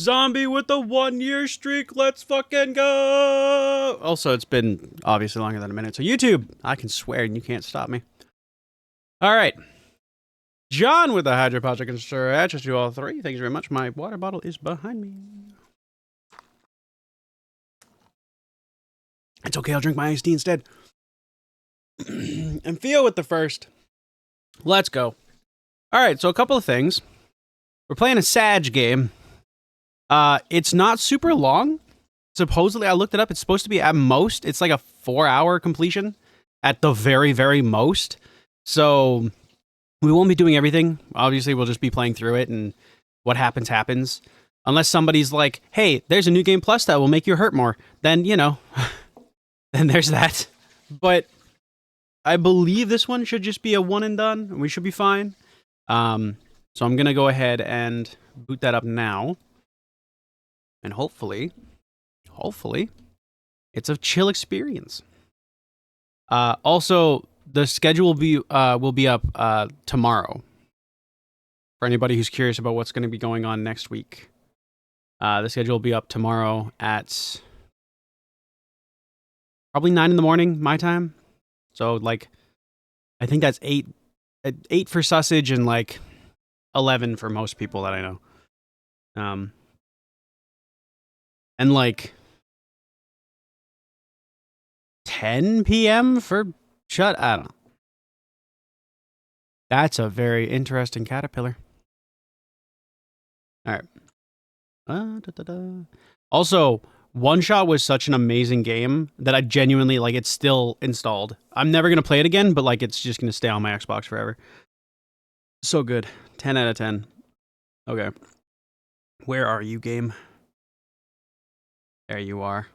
Zombie with a 1-year streak. Let's fucking go. Also, it's been obviously longer than a minute. So YouTube, I can swear and you can't stop me. All right. John with the hydroponic constructor. I trust you all three. Thank you very much. My water bottle is behind me. It's okay. I'll drink my iced tea instead. And Theo with the first. Let's go. All right. So a couple of things. We're playing a Sag game. It's not super long. Supposedly, I looked it up. It's supposed to be at most. It's like a 4-hour completion at the very, very most. So we won't be doing everything. Obviously, we'll just be playing through it, and what happens, happens. Unless somebody's like, hey, there's a new game plus that will make you hurt more. Then, you know, then there's that. But I believe this one should just be a one and done, and we should be fine. So I'm going to go ahead and boot that up now. And hopefully, it's a chill experience. Also, the schedule will be up tomorrow. For anybody who's curious about what's going to be going on next week. The schedule will be up tomorrow at probably 9 in the morning, my time. So, like, I think that's 8 for Sausage and, like, 11 for most people that I know. And, like, 10 p.m. for I don't know. That's a very interesting caterpillar. All right. Also, One Shot was such an amazing game that I genuinely, like, it's still installed. I'm never going to play it again, but, like, it's just going to stay on my Xbox forever. So good. 10 out of 10. Okay. Where are you, game? There you are.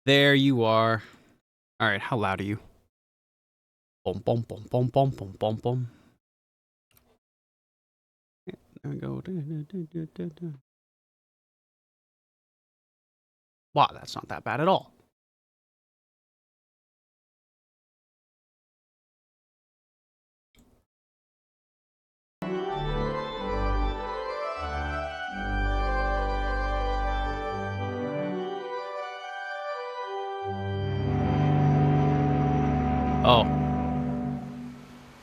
There you are. All right, how loud are you? Boom, boom, boom, boom, boom, boom, boom, boom. There we go. Wow, that's not that bad at all. Oh.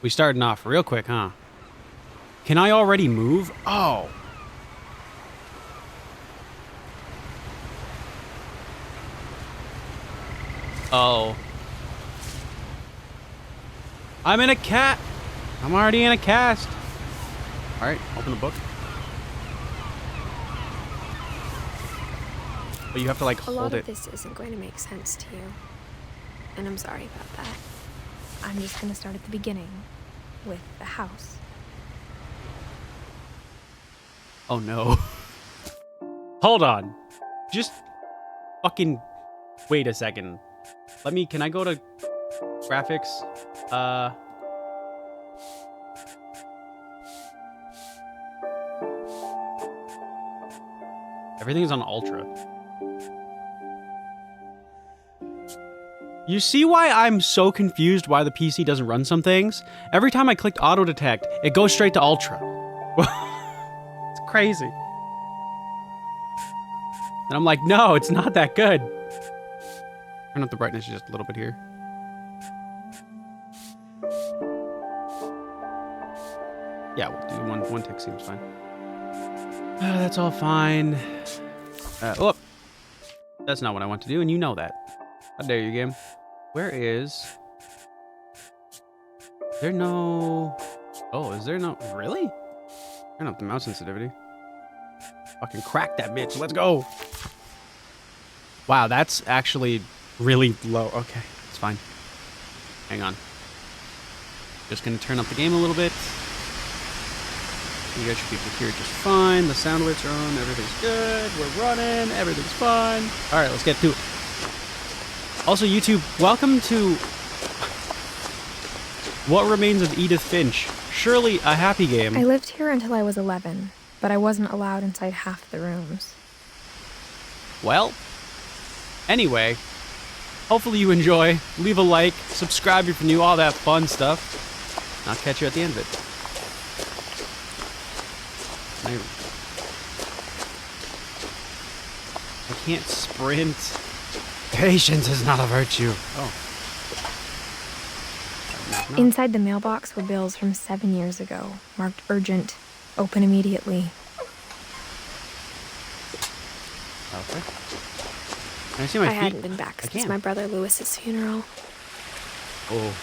We starting off real quick, huh? Can I already move? Oh. Oh. I'm in a cat. I'm already in a cast. All right, open the book. But you have to, like, hold it. A lot of this isn't going to make sense to you. And I'm sorry about that. I'm just going to start at the beginning, with the house. Oh no. Hold on. Just fucking wait a second. Can I go to graphics? Everything's on ultra. You see why I'm so confused why the PC doesn't run some things? Every time I clicked auto detect, it goes straight to ultra. It's crazy. And I'm like, no, it's not that good. Turn up the brightness just a little bit here. Yeah, we'll do one tick seems fine. That's all fine. Oh, that's not what I want to do, and you know that. How dare you, game? Where is... there no... oh, is there no... really? Turn up the mouse sensitivity. Fucking crack that bitch. Let's go. Wow, that's actually really low. Okay, it's fine. Hang on. Just gonna turn up the game a little bit. You guys should be able to hear it just fine. The sound alerts are on. Everything's good. We're running. Everything's fine. All right, let's get to it. Also, YouTube, welcome to What Remains of Edith Finch. Surely a happy game. I lived here until I was 11, but I wasn't allowed inside half the rooms. Well, anyway, hopefully you enjoy. Leave a like, subscribe if you're new, all that fun stuff. I'll catch you at the end of it. can't sprint. Patience is not a virtue. Oh. No. Inside the mailbox were bills from 7 years ago, marked urgent, open immediately. Okay. Can I see my feet? I hadn't been back since my brother Lewis's funeral. Oh.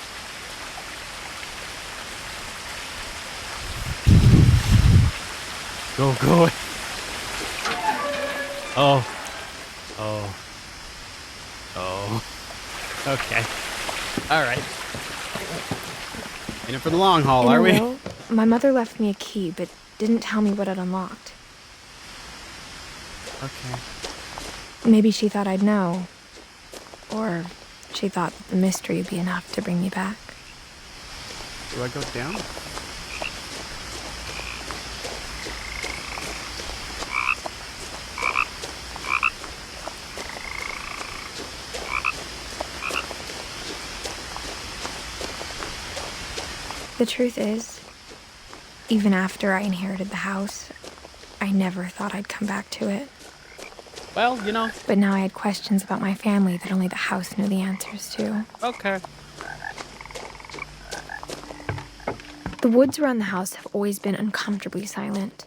Go. Oh. Okay. All right. In it for the long haul, are we? Will, my mother left me a key, but didn't tell me what it unlocked. Okay. Maybe she thought I'd know. Or she thought that the mystery would be enough to bring me back. Do I go down? The truth is, even after I inherited the house, I never thought I'd come back to it. Well, you know. But now I had questions about my family that only the house knew the answers to. Okay. The woods around the house have always been uncomfortably silent.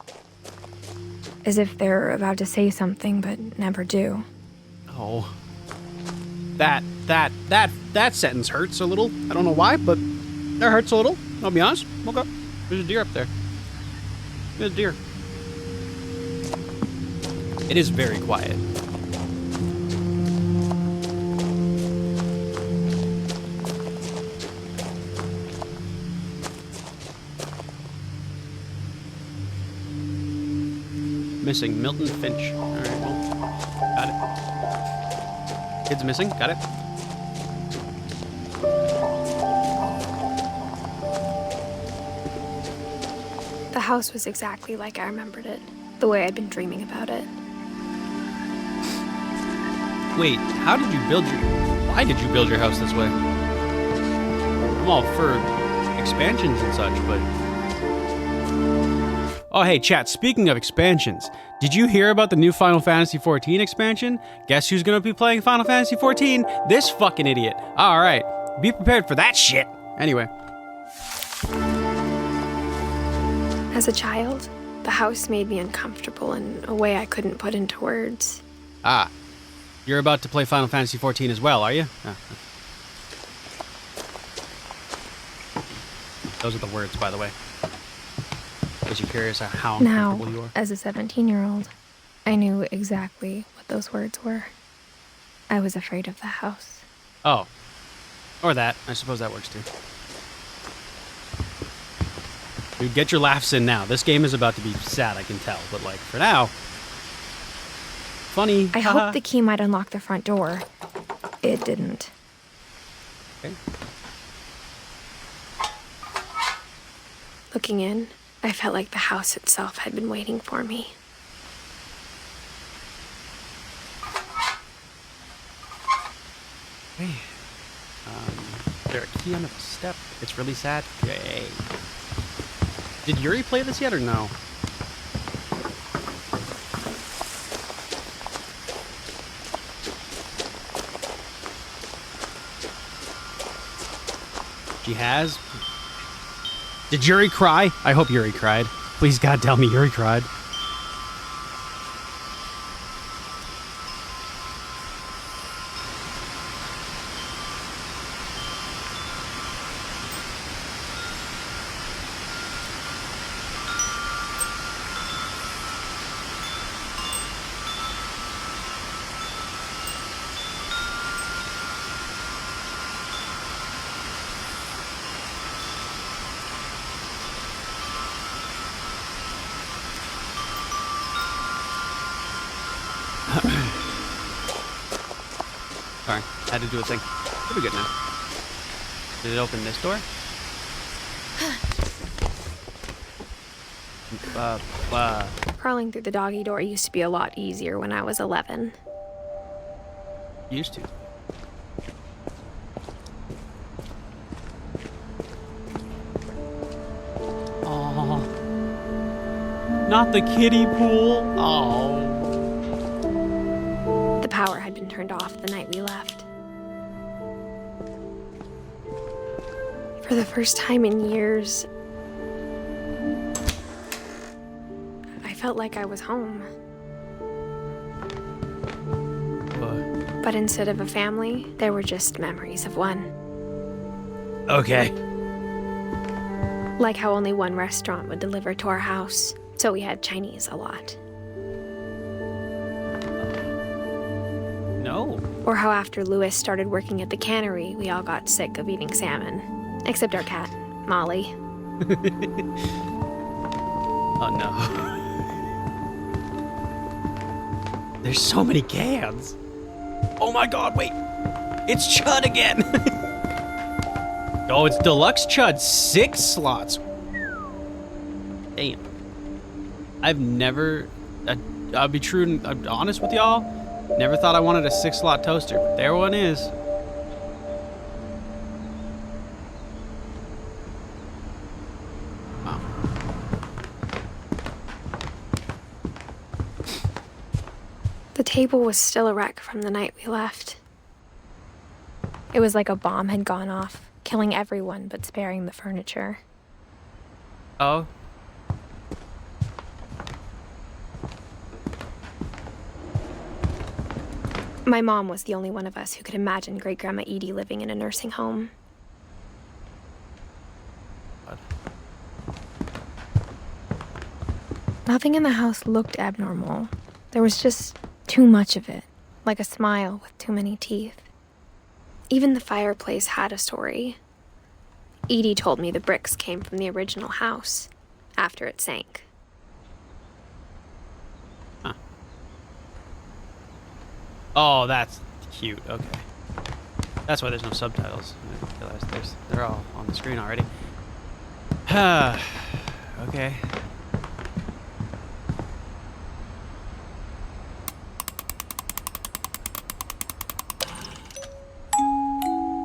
As if they're about to say something, but never do. Oh. That sentence hurts a little. I don't know why, but that hurts a little. I'll be honest. Okay. There's a deer up there. There's a deer. It is very quiet. Missing Milton Finch. All right, well, got it. Kid's missing. Got it. The house was exactly like I remembered it, the way I'd been dreaming about it. Wait, how did you build your... Why did you build your house this way? I'm all for expansions and such, but... Oh, hey, chat, speaking of expansions, did you hear about the new Final Fantasy XIV expansion? Guess who's gonna be playing Final Fantasy XIV? This fucking idiot. Alright, be prepared for that shit. Anyway. As a child, the house made me uncomfortable in a way I couldn't put into words. Ah. You're about to play Final Fantasy XIV as well, are you? Ah. Those are the words, by the way. Was you curious how uncomfortable you are? Now, as a 17-year-old, I knew exactly what those words were. I was afraid of the house. Oh. Or that. I suppose that works too. Dude, get your laughs in now. This game is about to be sad, I can tell. But, like, for now... Funny. I hoped the key might unlock the front door. It didn't. Okay. Looking in, I felt like the house itself had been waiting for me. Hey. Is there a key under the step? It's really sad. Yay. Did Yuri play this yet or no? She has? Did Yuri cry? I hope Yuri cried. Please, God, tell me Yuri cried. Sorry, had to do a thing. We'll be good now. Did it open this door? Crawling through the doggy door used to be a lot easier when I was 11. Used to. Oh, not the kiddie pool. Oh. power had been turned off the night we left. For the first time in years, I felt like I was home. But instead of a family, there were just memories of one. Okay. Like how only one restaurant would deliver to our house, so we had Chinese a lot. No. Or how after Louis started working at the cannery, we all got sick of eating salmon. Except our cat, Molly. Oh no. There's so many cans. Oh my god, wait. It's Chud again. Oh, it's Deluxe Chud. 6 slots. Damn. I've never... I'll be true and honest with y'all. Never thought I wanted a 6-slot toaster, but there one is. Wow. The table was still a wreck from the night we left. It was like a bomb had gone off, killing everyone but sparing the furniture. Oh. My mom was the only one of us who could imagine Great-Grandma Edie living in a nursing home. What? Nothing in the house looked abnormal. There was just too much of it, like a smile with too many teeth. Even the fireplace had a story. Edie told me the bricks came from the original house, after it sank. Huh. Oh, that's cute. Okay. That's why there's no subtitles. I realized they're all on the screen already. Okay.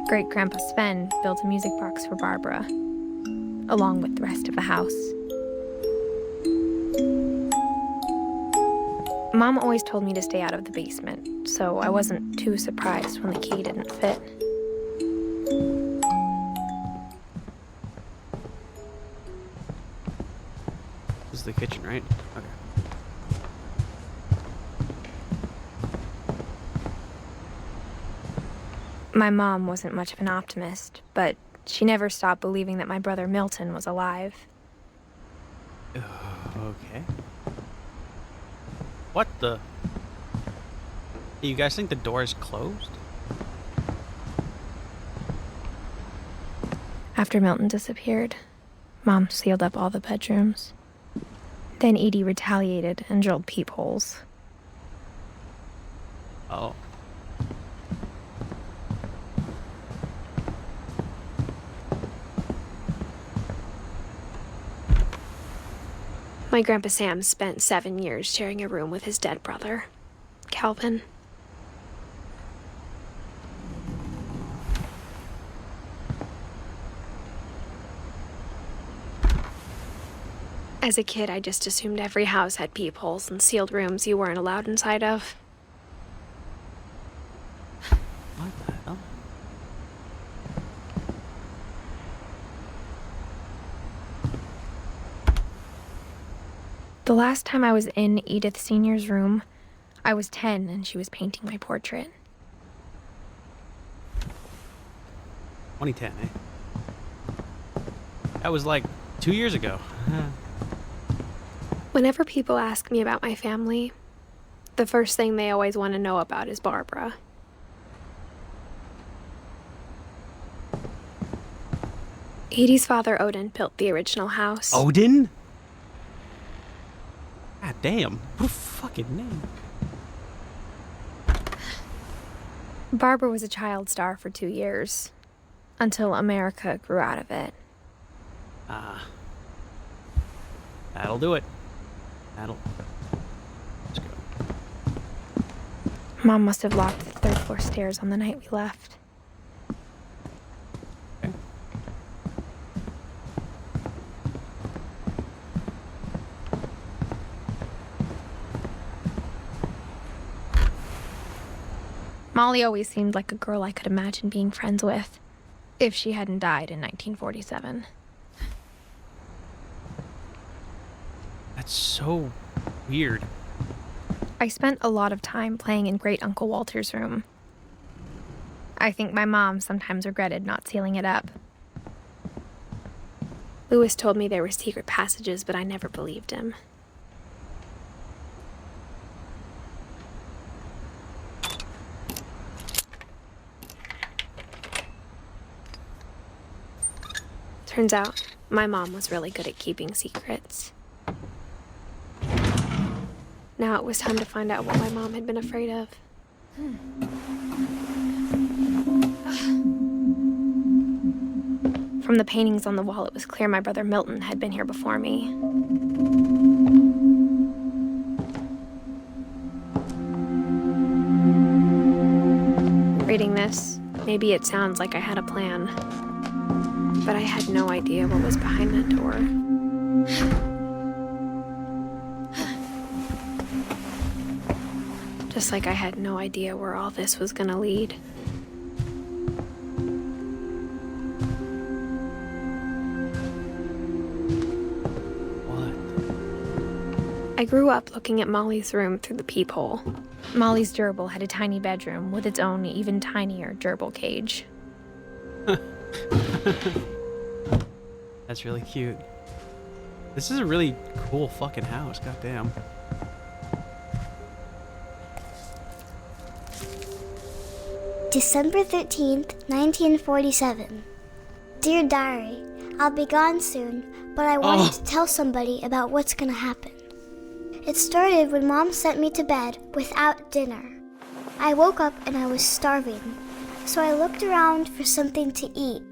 Great-Grandpa Sven built a music box for Barbara, along with the rest of the house. Mom always told me to stay out of the basement, so I wasn't too surprised when the key didn't fit. This is the kitchen, right? Okay. My mom wasn't much of an optimist, but she never stopped believing that my brother Milton was alive. Okay. What the? Hey, you guys think the door is closed? After Milton disappeared, Mom sealed up all the bedrooms. Then Edie retaliated and drilled peepholes. Oh. My Grandpa Sam spent 7 years sharing a room with his dead brother, Calvin. As a kid, I just assumed every house had peepholes and sealed rooms you weren't allowed inside of. What the hell? The last time I was in Edith Sr.'s room, I was 10 and she was painting my portrait. 2010, eh? That was like 2 years ago. Whenever people ask me about my family, the first thing they always want to know about is Barbara. Edie's father, Odin, built the original house. Odin? God damn. What a fucking name. Barbara was a child star for 2 years, until America grew out of it. Ah. That'll do it. Let's go. Mom must have locked the 3rd floor stairs on the night we left. Okay. Molly always seemed like a girl I could imagine being friends with, if she hadn't died in 1947. That's so weird. I spent a lot of time playing in Great Uncle Walter's room. I think my mom sometimes regretted not sealing it up. Lewis told me there were secret passages, but I never believed him. Turns out, my mom was really good at keeping secrets. Now it was time to find out what my mom had been afraid of. From the paintings on the wall, it was clear my brother Milton had been here before me. Reading this, maybe it sounds like I had a plan, but I had no idea what was behind that door. Just like I had no idea where all this was gonna lead. What? I grew up looking at Molly's room through the peephole. Molly's gerbil had a tiny bedroom with its own even tinier gerbil cage. That's really cute. This is a really cool fucking house, goddamn. December 13th, 1947. Dear Diary, I'll be gone soon, but I wanted to tell somebody about what's gonna happen. It started when Mom sent me to bed without dinner. I woke up and I was starving, so I looked around for something to eat.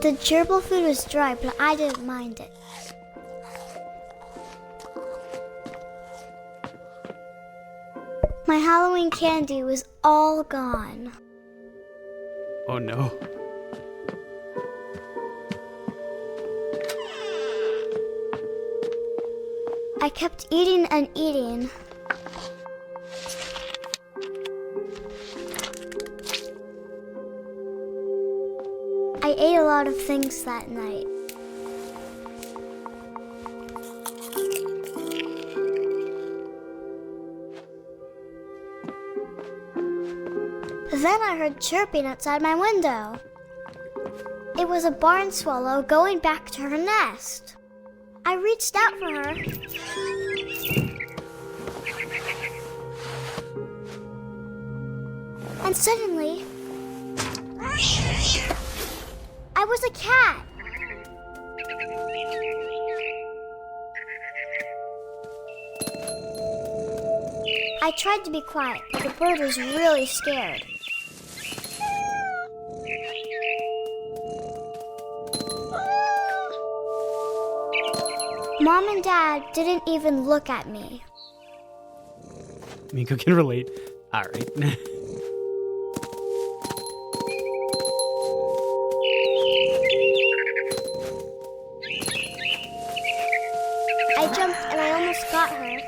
The gerbil food was dry, but I didn't mind it. My Halloween candy was all gone. Oh no. I kept eating and eating. I ate a lot of things that night. Then I heard chirping outside my window. It was a barn swallow going back to her nest. I reached out for her. And suddenly, I was a cat. I tried to be quiet, but the bird was really scared. Mom and Dad didn't even look at me. Mihko can relate. Alright. I jumped and I almost got her.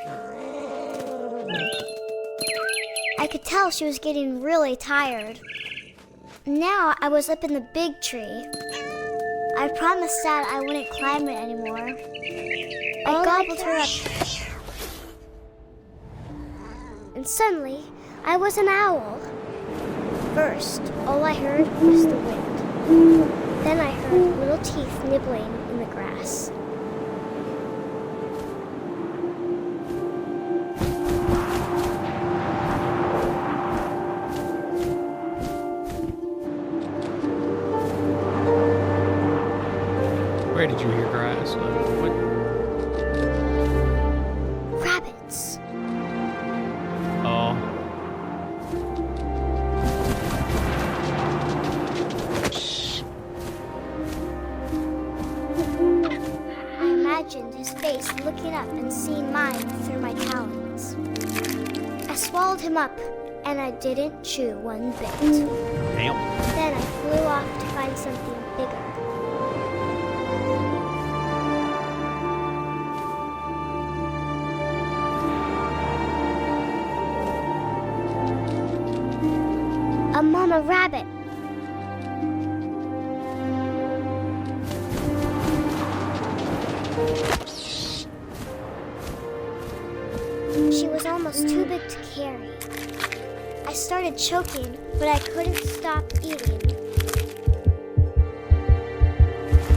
I could tell she was getting really tired. Now I was up in the big tree. I promised Dad I wouldn't climb it anymore. I gobbled her up. And suddenly, I was an owl. First, all I heard was the wind. Then I heard little teeth nibbling in the grass. Where did you hear grass? What? Rabbits. Oh. I imagined his face looking up and seeing mine through my talons. I swallowed him up, and I didn't chew one bit. Damn. Then I flew off to find something bigger. a rabbit. She was almost too big to carry. I started choking, but I couldn't stop eating.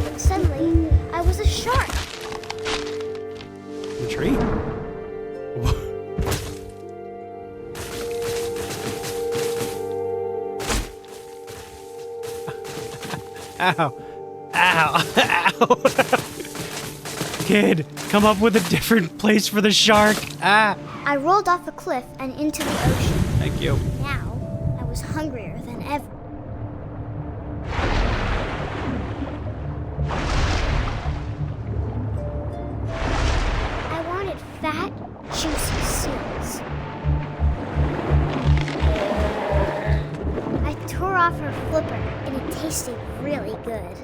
And suddenly, I was a shark. The tree? Ow. Ow. Ow. Kid, come up with a different place for the shark. Ah. I rolled off a cliff and into the ocean. Thank you. Now, I was hungrier than ever. I wanted fat, juicy seals. I tore off her flipper, and it tasted really good.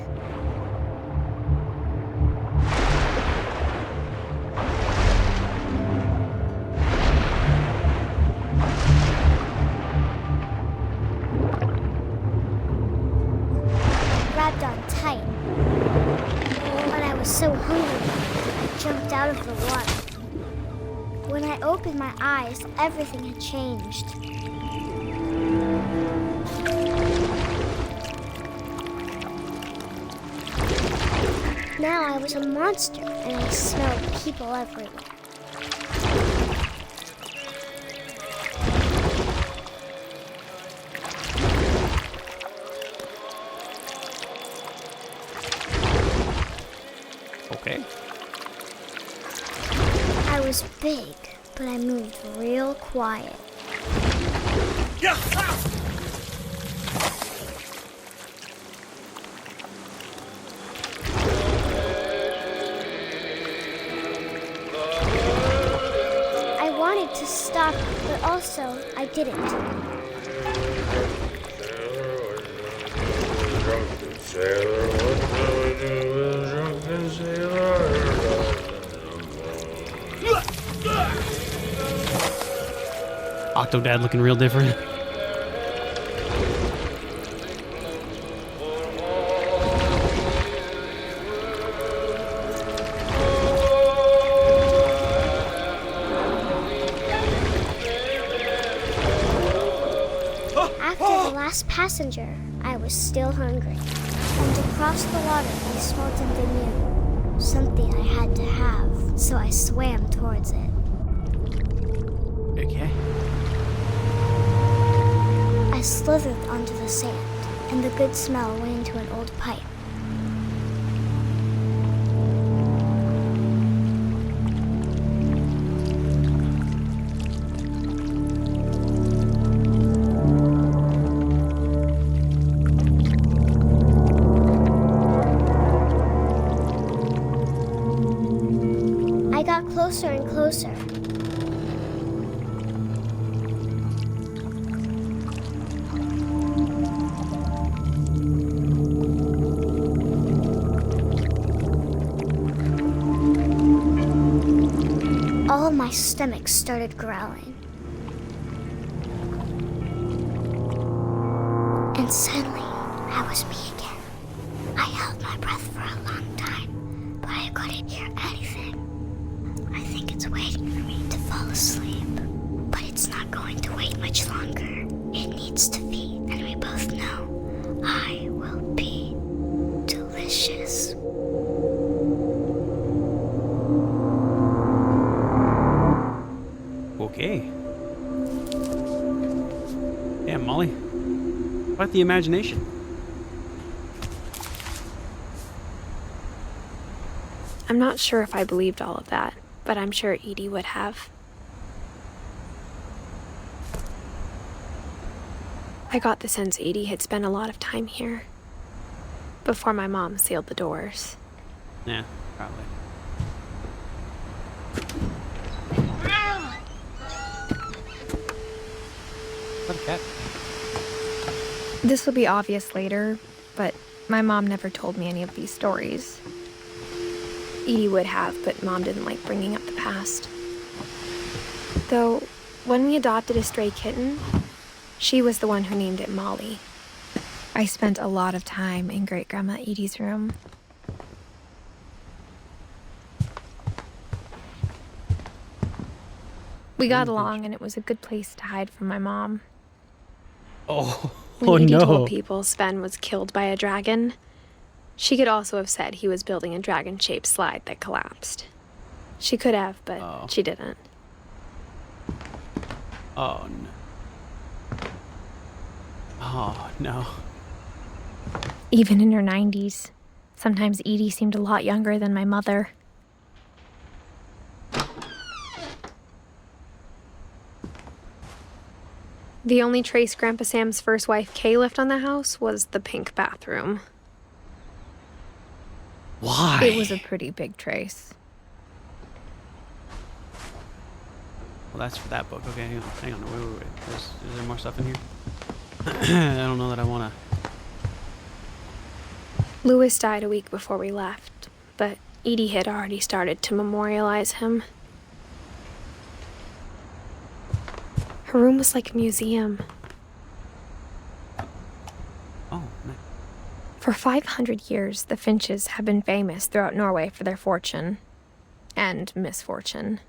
Grabbed on tight. But I was so hungry, I jumped out of the water. When I opened my eyes, everything had changed. Now I was a monster, and I smelled people everywhere. Okay. I was big, but I moved real quiet. I wanted to stop, but also I didn't. Octodad looking real different. After the last passenger, I was still hungry. And across the water, I smelled something new. Something I had to have, so I swam towards it. Okay. I slithered onto the sand, and the good smell went into an old pipe. I got closer and closer. All my stomach started growling. And suddenly, I was me again. I held my breath for a long time, but I couldn't hear anything. I think it's waiting for me to fall asleep, but it's not going to wait much longer. It needs to feed, and we both know I will be delicious. Okay. Yeah, Molly. What about the imagination? I'm not sure if I believed all of that, but I'm sure Edie would have. I got the sense Edie had spent a lot of time here before my mom sealed the doors. Yeah, probably. What a cat. This will be obvious later, but my mom never told me any of these stories. Edie would have, but Mom didn't like bringing up the past. Though, when we adopted a stray kitten, She was the one who named it Molly. I spent a lot of time in Great-Grandma Edie's room. We got along, and it was a good place to hide from my mom. Oh, When Edie no. told people Sven was killed by a dragon, she could also have said he was building a dragon-shaped slide that collapsed. She could have, but she didn't. Oh, no. Oh, no. Even in her 90s, sometimes Edie seemed a lot younger than my mother. The only trace Grandpa Sam's first wife, Kay, left on the house was the pink bathroom. Why? It was a pretty big trace. Well, that's for that book. Okay, hang on. Wait. Is there more stuff in here? I don't know that I want to... Louis died a week before we left, but Edie had already started to memorialize him. Her room was like a museum. Oh, nice. For 500 years, the Finches have been famous throughout Norway for their fortune and misfortune.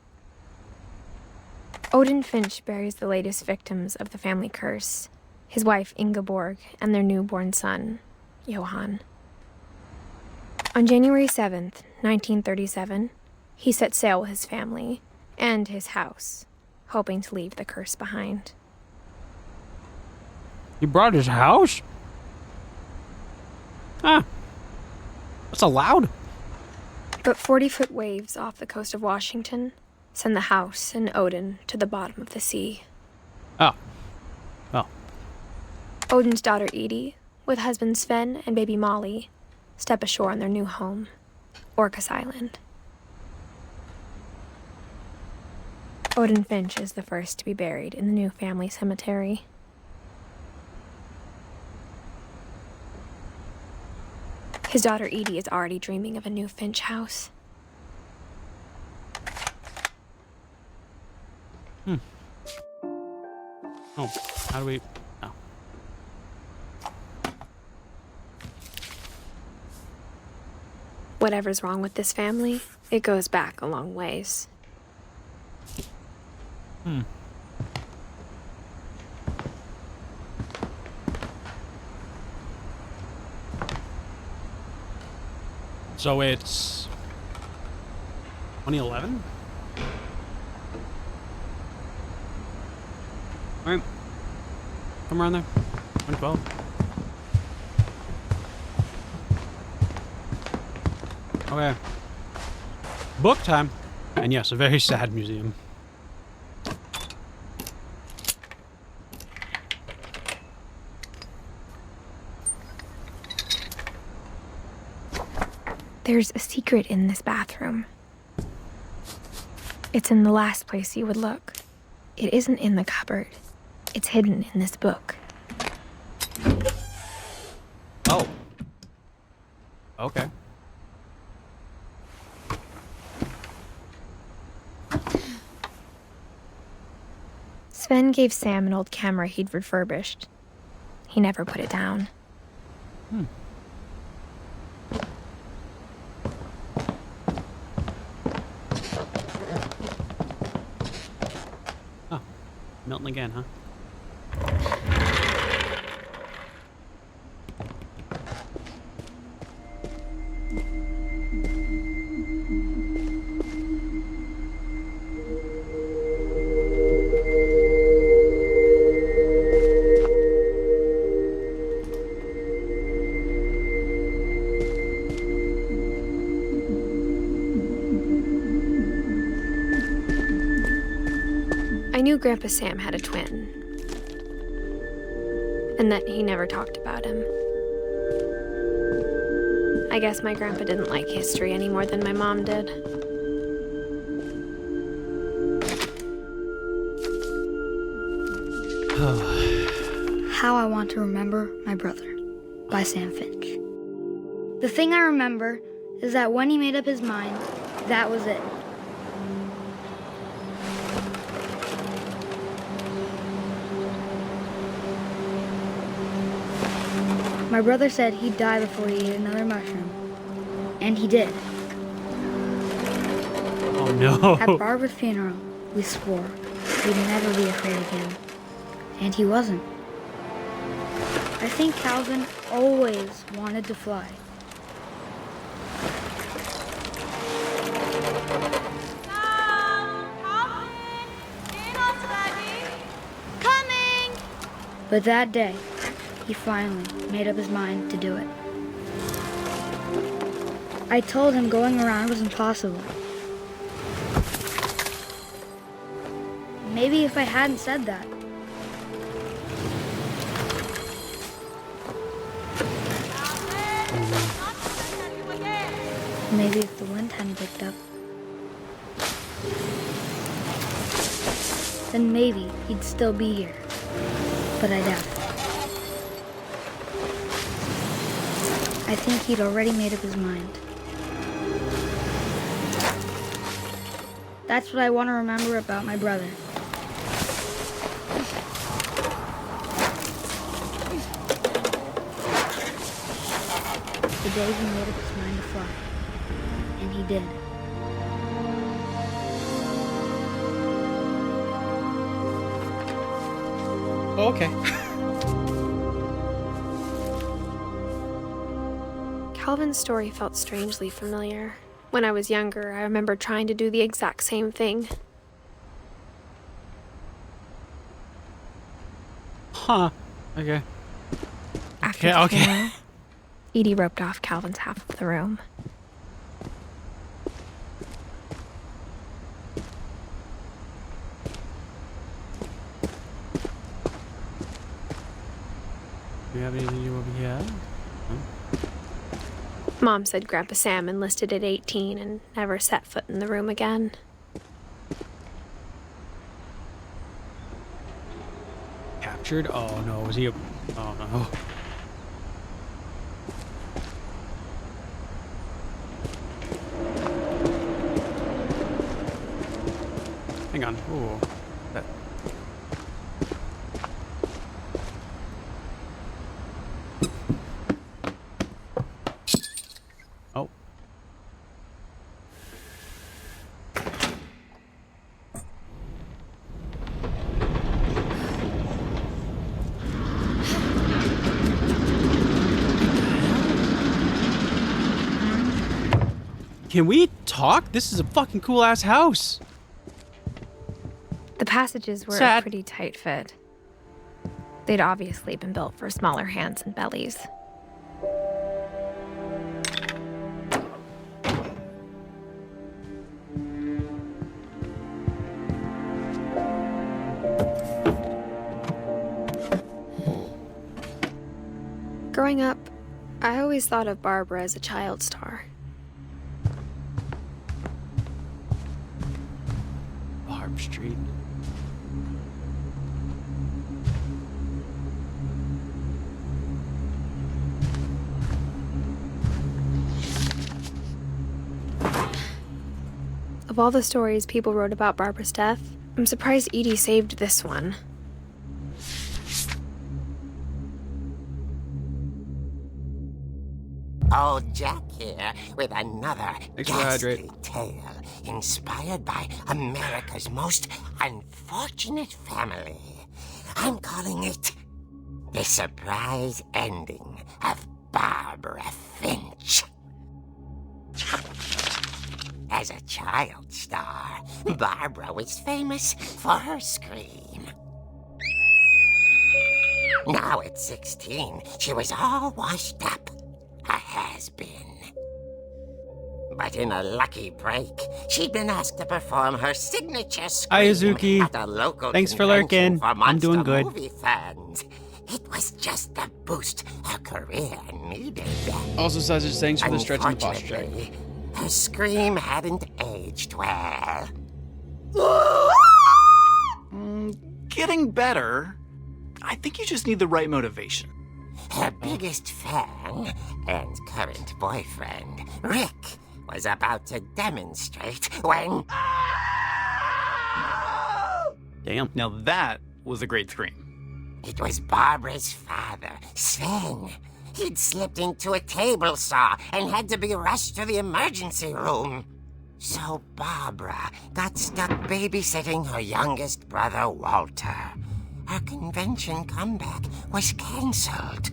Odin Finch buries the latest victims of the family curse, his wife Ingeborg and their newborn son, Johan. On January 7th, 1937, he set sail with his family and his house, hoping to leave the curse behind. He brought his house? Ah. That's allowed. But 40-foot waves off the coast of Washington send the house and Odin to the bottom of the sea. Oh. Oh. Odin's daughter Edie, with husband Sven and baby Molly, step ashore on their new home, Orcas Island. Odin Finch is the first to be buried in the new family cemetery. His daughter Edie is already dreaming of a new Finch house. Oh, how do we... Oh. Whatever's wrong with this family, it goes back a long ways. So it's 2011? Right. Come around there. 2012. Okay. Book time. And yes, a very sad museum. There's a secret in this bathroom. It's in the last place you would look. It isn't in the cupboard. It's hidden in this book. Oh. Okay. Sven gave Sam an old camera he'd refurbished. He never put it down. Oh. Milton again, huh? I knew Grandpa Sam had a twin, and that he never talked about him. I guess my grandpa didn't like history any more than my mom did. How I Want to Remember My Brother by Sam Finch. The thing I remember is that when he made up his mind, that was it. My brother said he'd die before he ate another mushroom. And he did. Oh no. At Barbara's funeral, we swore we'd never be afraid again. And he wasn't. I think Calvin always wanted to fly. Coming! But that day, he finally made up his mind to do it. I told him going around was impossible. Maybe if I hadn't said that. Maybe if the wind hadn't picked up. Then maybe he'd still be here. But I doubt it. I think he'd already made up his mind. That's what I want to remember about my brother. The day he made up his mind to fly. And he did. Oh, okay. Calvin's story felt strangely familiar. When I was younger, I remember trying to do the exact same thing. Huh. Okay. After the funeral, Edie roped off Calvin's half of the room. Do you have anything over here? Mom said Grandpa Sam enlisted at 18 and never set foot in the room again. Captured? Oh no, was he a... Oh no. Hang on. Ooh. That... Oh. Can we talk? This is a fucking cool ass house. The passages were Sad. a pretty tight fit. They'd obviously been built for smaller hands and bellies. Growing up, I always thought of Barbara as a child star. Barb Street. Of all the stories people wrote about Barbara's death, I'm surprised Edie saved this one. Old Jack here with another Thanks for ghastly tale inspired by America's most unfortunate family. I'm calling it The Surprise Ending of Barbara Finch. As a child star, Barbara was famous for her scream. Now at 16, she was all washed up. A has-been. But in a lucky break, she'd been asked to perform her signature Hi, scream Azuki. at a local Thanks for convention lurking. for I'm doing monster good. movie fans. It was just the boost her career needed. Also says thanks for the stretching the posture. Unfortunately, her scream hadn't aged well. Getting better. I think you just need the right motivation. Her biggest fan and current boyfriend, Rick, was about to demonstrate when... Damn. Now that was a great scream. It was Barbara's father, Sven. He'd slipped into a table saw and had to be rushed to the emergency room. So Barbara got stuck babysitting her youngest brother, Walter. Her convention comeback was cancelled.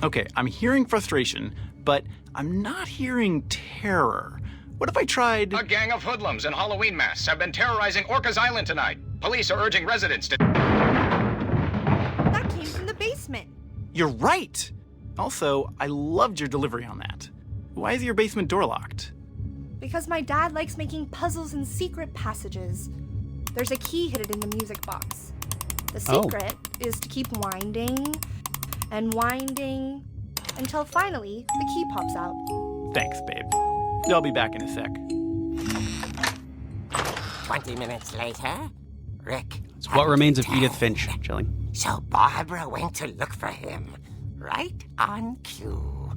Okay, I'm hearing frustration, but I'm not hearing terror. What if I tried... A gang of hoodlums in Halloween masks have been terrorizing Orcas Island tonight. Police are urging residents to... That came from the basement. You're right! Also, I loved your delivery on that. Why is your basement door locked? Because my dad likes making puzzles and secret passages. There's a key hidden in the music box. The secret is to keep winding and winding until finally the key pops out. Thanks, babe. I'll be back in a sec. 20 minutes later, Rick... It's What Remains of Edith Finch, chilling. So Barbara went to look for him, right on cue.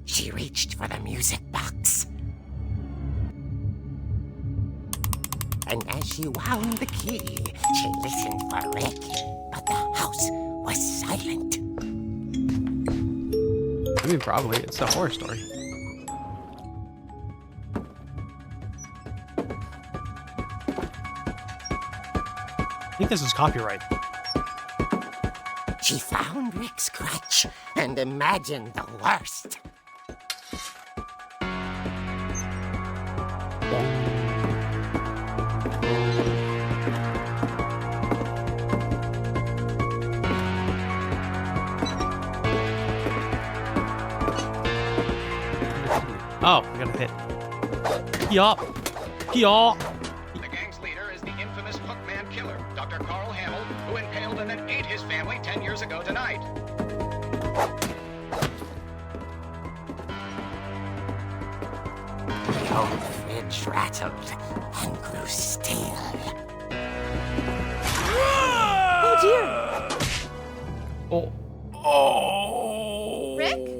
She reached for the music box. And as she wound the key, she listened for Rick, but the house was silent. I mean, probably. It's a horror story. I think this is copyright. She found Rick's crutch and imagined the worst. Oh, I got a hit. Yup. Yup. The gang's leader is the infamous Hookman killer, Dr. Carl Hamill, who impaled and then ate his family 10 years ago tonight. The old fridge rattled and grew still. Oh dear! Oh. Rick?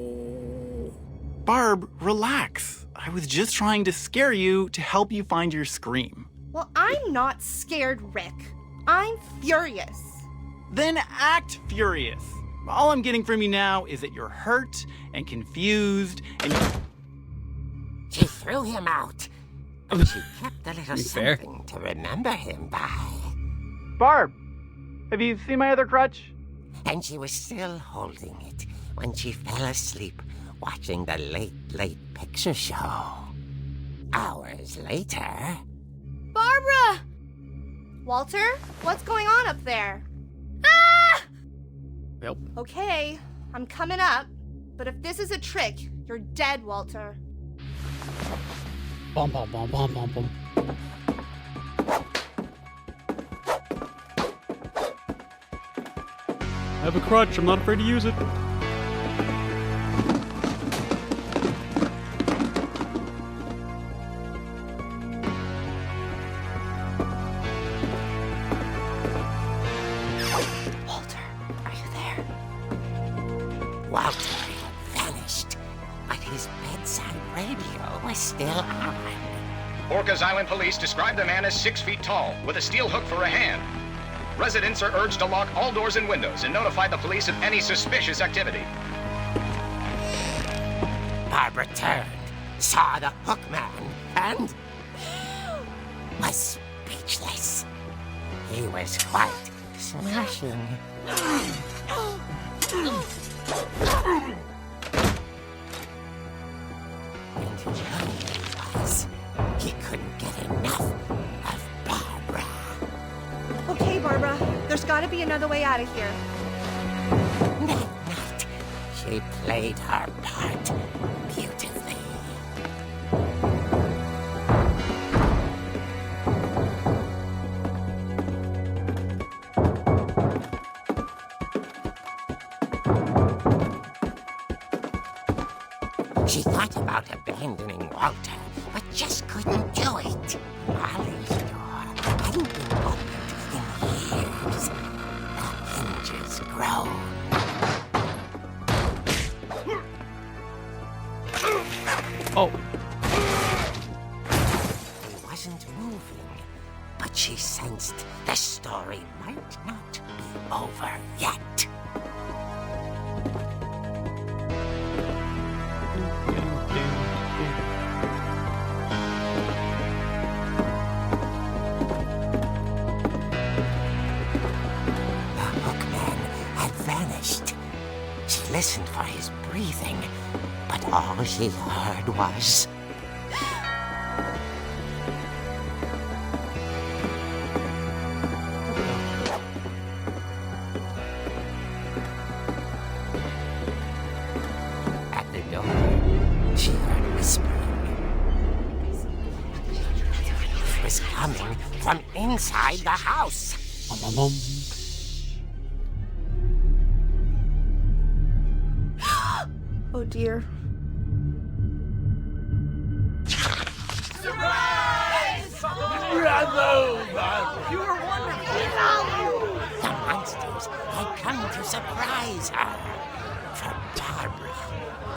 Barb, relax. I was just trying to scare you to help you find your scream. Well, I'm not scared, Rick. I'm furious. Then act furious. All I'm getting from you now is that you're hurt and confused and... She threw him out, and she kept a little Fair. something to remember him by. Barb, have you seen my other crutch? And she was still holding it when she fell asleep watching the late picture show. Hours later... Barbara! Walter, what's going on up there? Ah! Yep. Okay, I'm coming up. But if this is a trick, you're dead, Walter. Bum, bum, bum, bum, bum, bum. I have a crutch. I'm not afraid to use it. Walter, are you there? Walter had vanished, but his bedside radio was still on. Orcas Island police describe the man as 6 feet tall, with a steel hook for a hand. Residents are urged to lock all doors and windows and notify the police of any suspicious activity. Barbara turned, saw the hook man, and was speechless. He was quite smashing. And he was. He couldn't get enough of Barbara. Okay, Barbara, there's gotta be another way out of here. That night, she played her part beautifully. She thought about abandoning Walter, but just couldn't do it. Molly's door hadn't been opened in years. The hinges groaned. Oh. He wasn't moving, but But she sensed the story might not be over yet. The hookman had vanished. She listened for his breathing, but all she heard was... At the door, she heard whispering. It was coming from inside the house. Oh dear. The monsters had come to surprise her. For Barbara,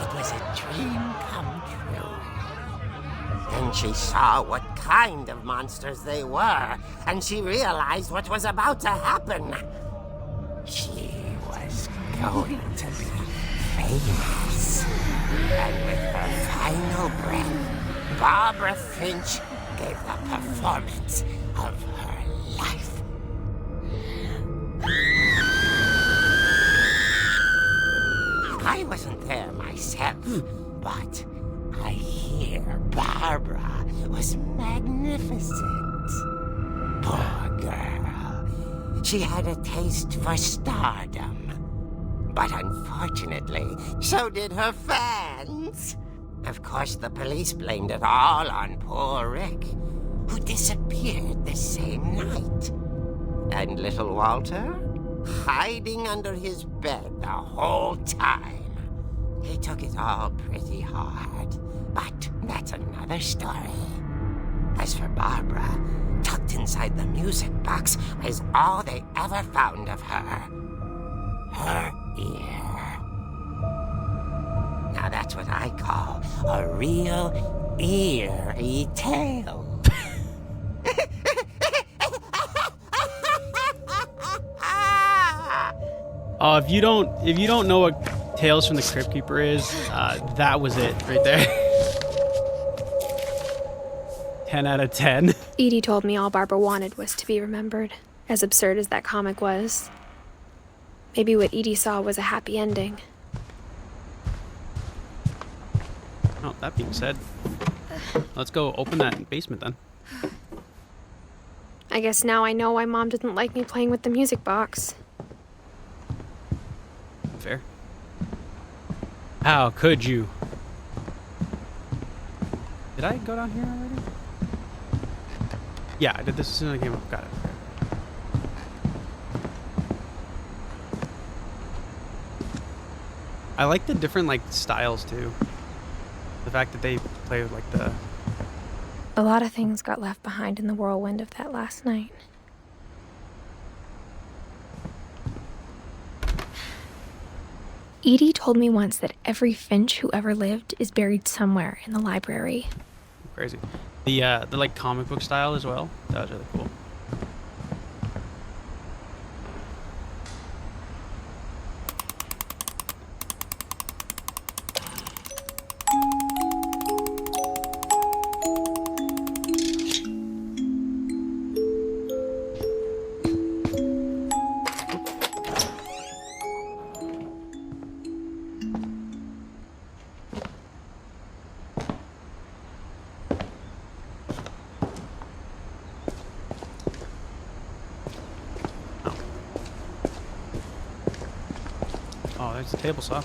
it was a dream come true. Then she saw what kind of monsters they were, and she realized what was about to happen. She was going to be famous. And with her final breath, Barbara Finch gave the performance of her life. I wasn't there myself, but I hear Barbara was magnificent. Poor girl. She had a taste for stardom. But unfortunately, so did her fans. Of course, the police blamed it all on poor Rick, who disappeared the same night. And little Walter? Hiding under his bed the whole time. He took it all pretty hard, but that's another story. As for Barbara, tucked inside the music box was all they ever found of her. Her ear. Now that's what I call a real eerie tale. If you don't know what Tales from the Crypt Keeper is, that was it right there. 10 out of 10. Edie told me all Barbara wanted was to be remembered, as absurd as that comic was. Maybe what Edie saw was a happy ending. Oh, that being said, let's go open that basement then. I guess now I know why Mom didn't like me playing with the music box. Fair. How could you? Did I go down here already? Yeah, I did this as soon as I came up. Got it. I like the different styles too. The fact that they play with the... A lot of things got left behind in the whirlwind of that last night. Edie told me once that every Finch who ever lived is buried somewhere in the library. Crazy. The comic book style as well. That was really cool. Oh, there's the table saw.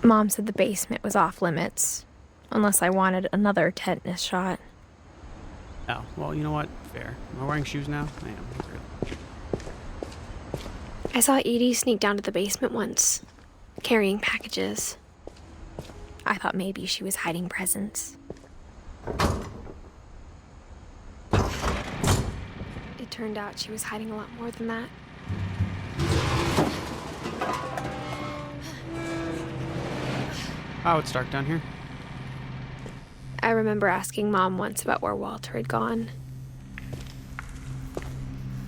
Mom said the basement was off limits, unless I wanted another tetanus shot. Oh, well, you know what? Fair. Am I wearing shoes now? I am. That's good. I saw Edie sneak down to the basement once, carrying packages. I thought maybe she was hiding presents. It turned out she was hiding a lot more than that. Oh, it's dark down here. I remember asking Mom once about where Walter had gone.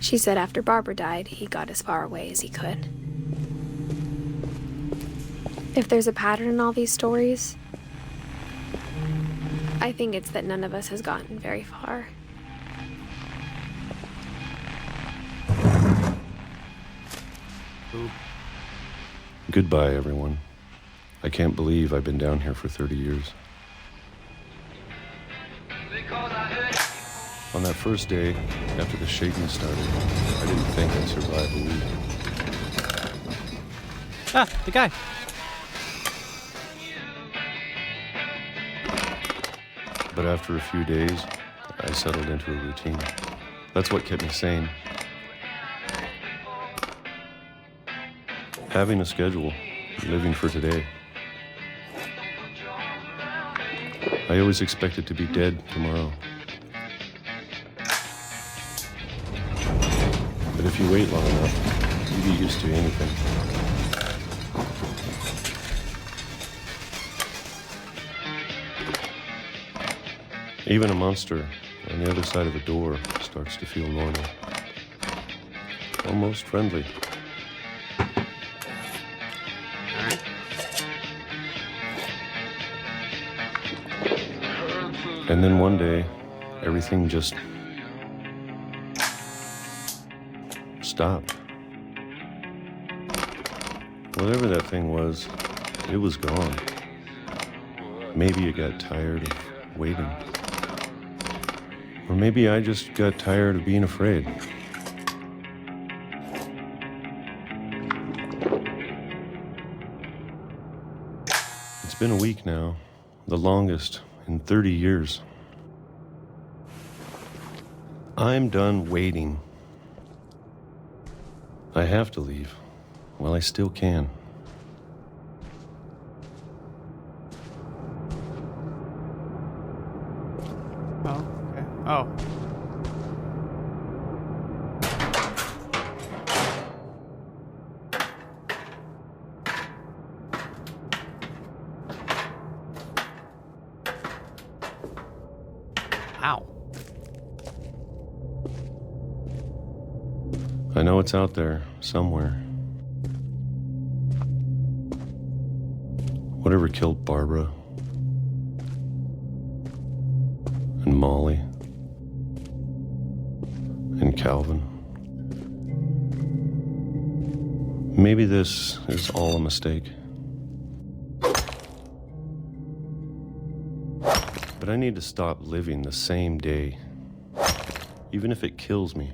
She said after Barbara died, he got as far away as he could. If there's a pattern in all these stories, I think it's that none of us has gotten very far. Goodbye, everyone. I can't believe I've been down here for 30 years. On that first day, after the shaking started, I didn't think I'd survive a week. Ah, the guy. But after a few days, I settled into a routine. That's what kept me sane. Having a schedule, living for today. I always expected to be dead tomorrow. But if you wait long enough, you get used to anything. Even a monster on the other side of the door starts to feel normal. Almost friendly. And then one day, everything just stopped. Whatever that thing was, it was gone. Maybe it got tired of waiting. Or maybe I just got tired of being afraid. It's been a week now, the longest in 30 years. I'm done waiting. I have to leave while I still can. Oh, okay. Oh. Ow. I know it's out there somewhere. Whatever killed Barbara and Molly and Calvin. Maybe this is all a mistake. But I need to stop living the same day, even if it kills me.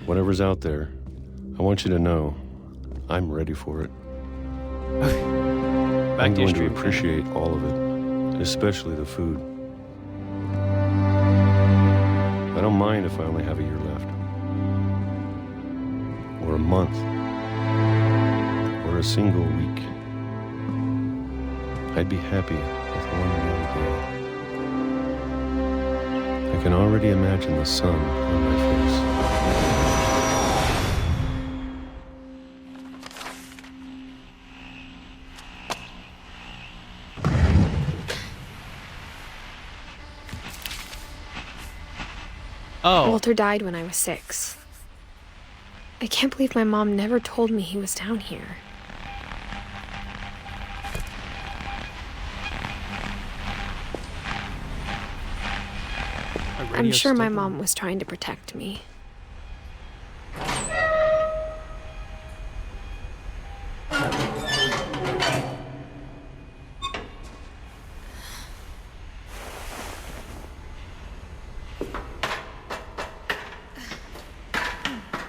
Whatever's out there, I want you to know I'm ready for it. I'm going to appreciate all of it, especially the food. I don't mind if I only have a year left, or a month, or a single week. I'd be happy with one more day. I can already imagine the sun on my face. Oh. Walter died when I was 6. I can't believe my mom never told me he was down here. I'm sure my mom was trying to protect me.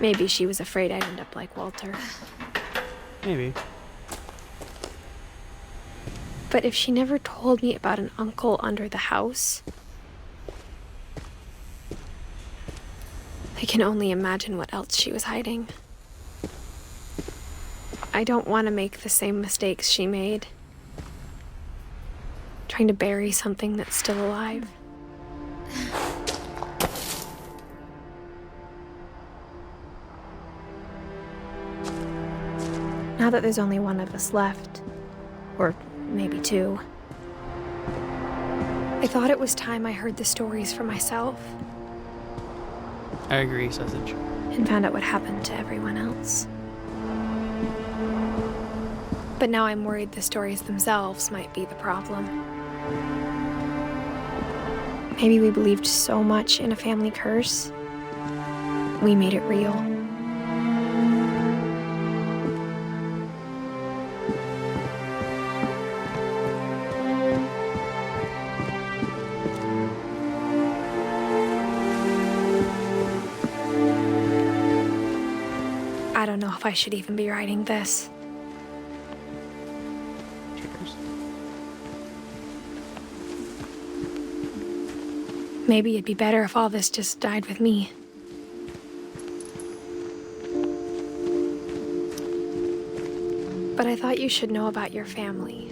Maybe she was afraid I'd end up like Walter. Maybe. But if she never told me about an uncle under the house, I can only imagine what else she was hiding. I don't want to make the same mistakes she made. Trying to bury something that's still alive. Now that there's only one of us left, or maybe 2, I I thought it was time I heard the stories for myself I agree, Sausage. and found out what happened to everyone else. But now I'm worried the stories themselves might be the problem. Maybe we believed so much in a family curse, we made it real. I don't know if I should even be writing this. Cheers. Maybe it'd be better if all this just died with me. But I thought you should know about your family.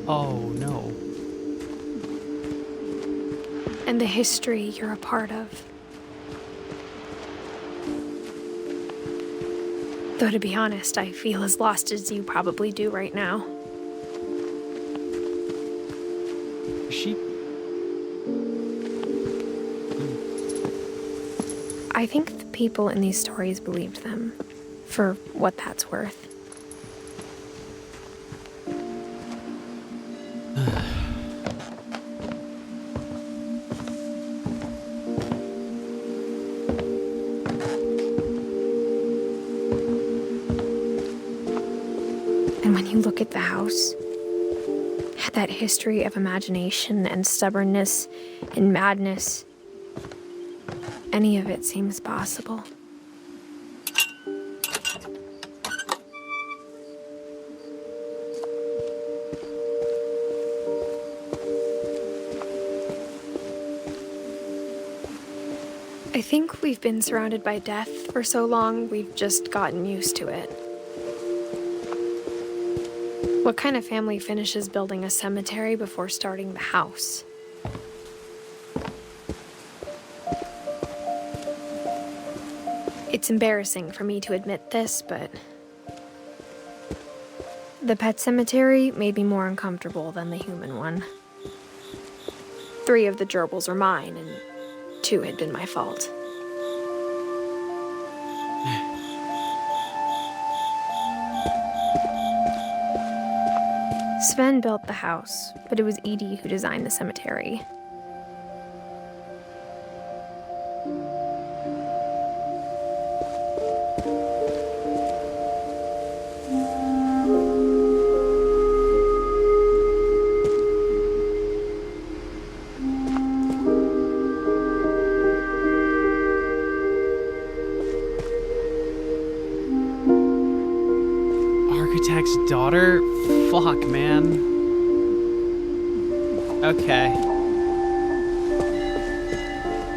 Oh, no. And the history you're a part of. Though to be honest, I feel as lost as you probably do right now. Is she... I think the people in these stories believed them, for what that's worth. And when you look at the house, that history of imagination and stubbornness and madness, any of it seems possible. I think we've been surrounded by death for so long, we've just gotten used to it. What kind of family finishes building a cemetery before starting the house? It's embarrassing for me to admit this, but the pet cemetery made me more uncomfortable than the human one. 3 of the gerbils were mine, and 2 had been my fault. Sven built the house, but it was Edie who designed the cemetery. Architect's daughter? Fuck, man. Okay.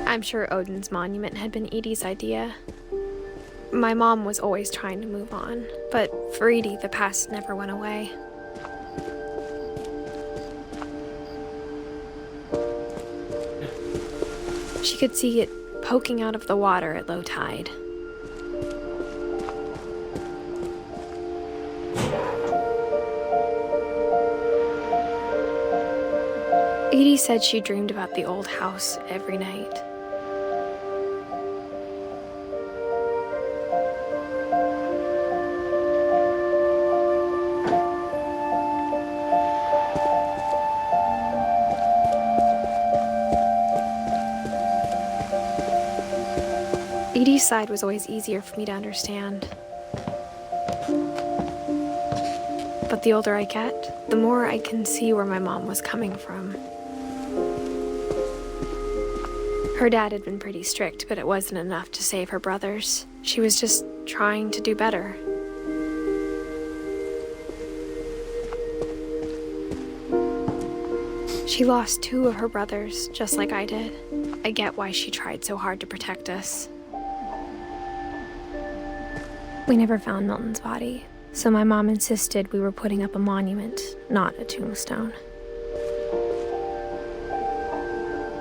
I'm sure Odin's monument had been Edie's idea. My mom was always trying to move on, but for Edie, the past never went away. She could see it poking out of the water at low tide. Edie said she dreamed about the old house every night. Edie's side was always easier for me to understand. But the older I get, the more I can see where my mom was coming from. Her dad had been pretty strict, but it wasn't enough to save her brothers. She was just trying to do better. She lost 2 of her brothers, just like I did. I get why she tried so hard to protect us. We never found Milton's body, so my mom insisted we were putting up a monument, not a tombstone.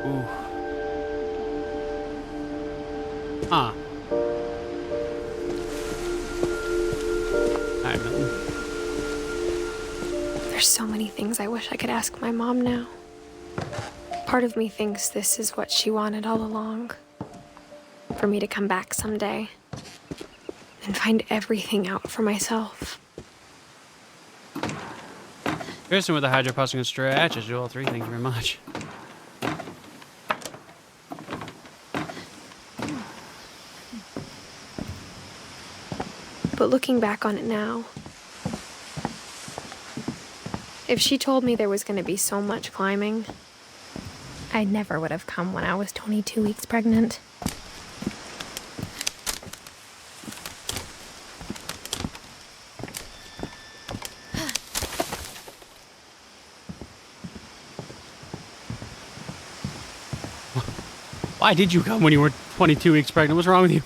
Ooh. Huh. Alright, Milton. There's so many things I wish I could ask my mom now. Part of me thinks this is what she wanted all along. For me to come back someday and find everything out for myself. Kristen with the hydroposting stretch as Joel 3. Thank you very much. But looking back on it now, if she told me there was going to be so much climbing, I never would have come when I was 22 weeks pregnant. Why did you come when you were 22 weeks pregnant? What's wrong with you?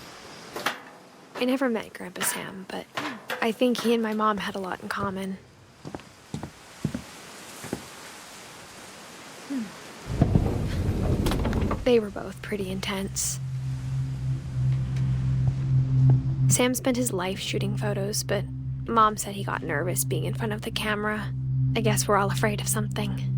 I never met Grandpa Sam, but I think he and my mom had a lot in common. They were both pretty intense. Sam spent his life shooting photos, but Mom said he got nervous being in front of the camera. I guess we're all afraid of something.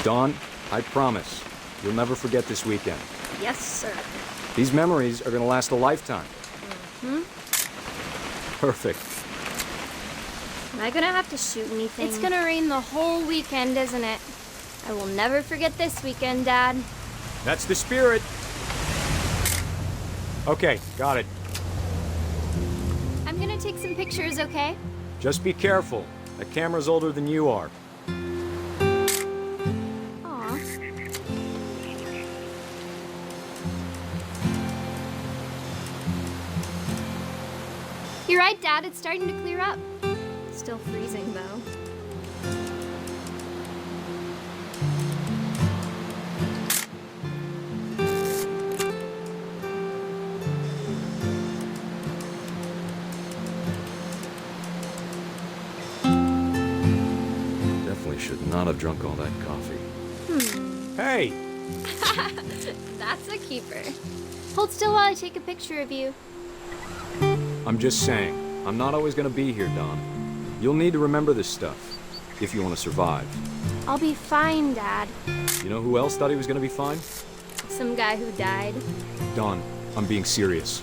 Dawn, I promise, you'll never forget this weekend. Yes, sir. These memories are gonna last a lifetime. Perfect. Am I gonna have to shoot anything? It's gonna rain the whole weekend, isn't it? I will never forget this weekend, Dad. That's the spirit. Okay, got it. I'm gonna take some pictures, okay? Just be careful. That camera's older than you are. Aw. You're right, Dad. It's starting to clear up. Still freezing, though. Should not have drunk all that coffee. Hey! That's a keeper. Hold still while I take a picture of you. I'm just saying, I'm not always gonna be here, Dawn. You'll need to remember this stuff, if you want to survive. I'll be fine, Dad. You know who else thought he was gonna be fine? Some guy who died. Dawn, I'm being serious.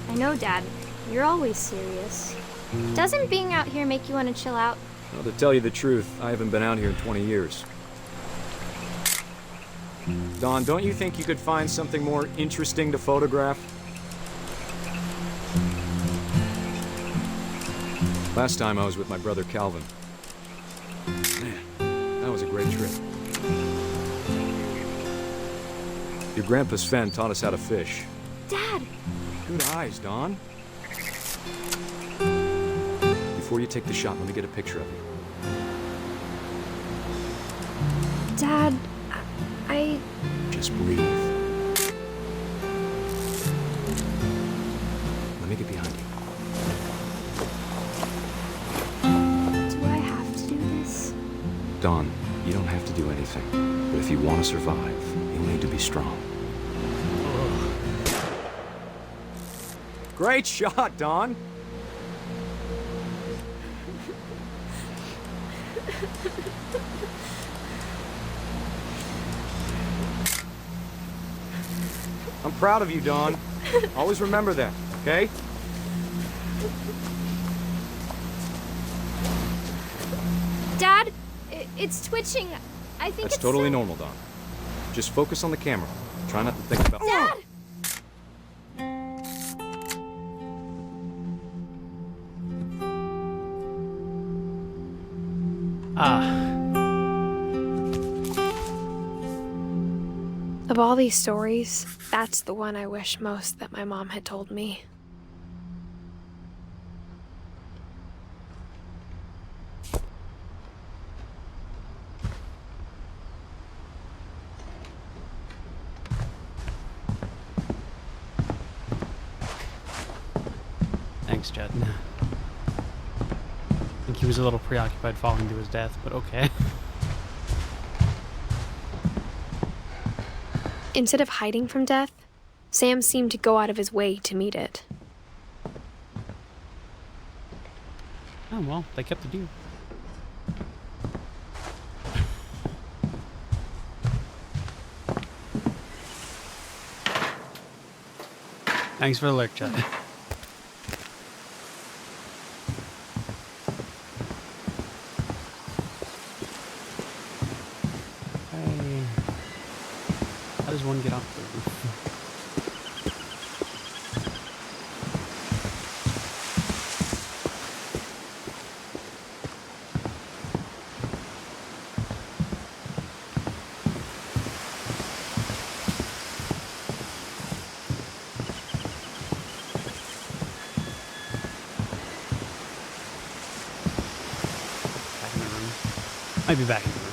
I know, Dad. You're always serious. Doesn't being out here make you want to chill out? Well, to tell you the truth, I haven't been out here in 20 years. Dawn, don't you think you could find something more interesting to photograph? Last time I was with my brother Calvin. Man, that was a great trip. Your grandpa Sven taught us how to fish. Dad! Good eyes, Dawn. Before you take the shot, let me get a picture of you. Dad, I... Just breathe. Let me get behind you. Do I have to do this? Dawn, you don't have to do anything. But if you want to survive, you'll need to be strong. Great shot, Dawn! I'm proud of you, Dawn. Always remember that, okay? Dad, it's twitching. I think That's it's totally normal, Dawn. Just focus on the camera. Try not to think about... Dad! Of all these stories, that's the one I wish most that my mom had told me. Thanks, Jed. I think he was a little preoccupied falling to his death, but okay. Instead of hiding from death, Sam seemed to go out of his way to meet it. Oh, well, they kept the deer. Thanks for the alert, Jed. Hey. How does one get off the roof? Back in the room. Might be back in the room.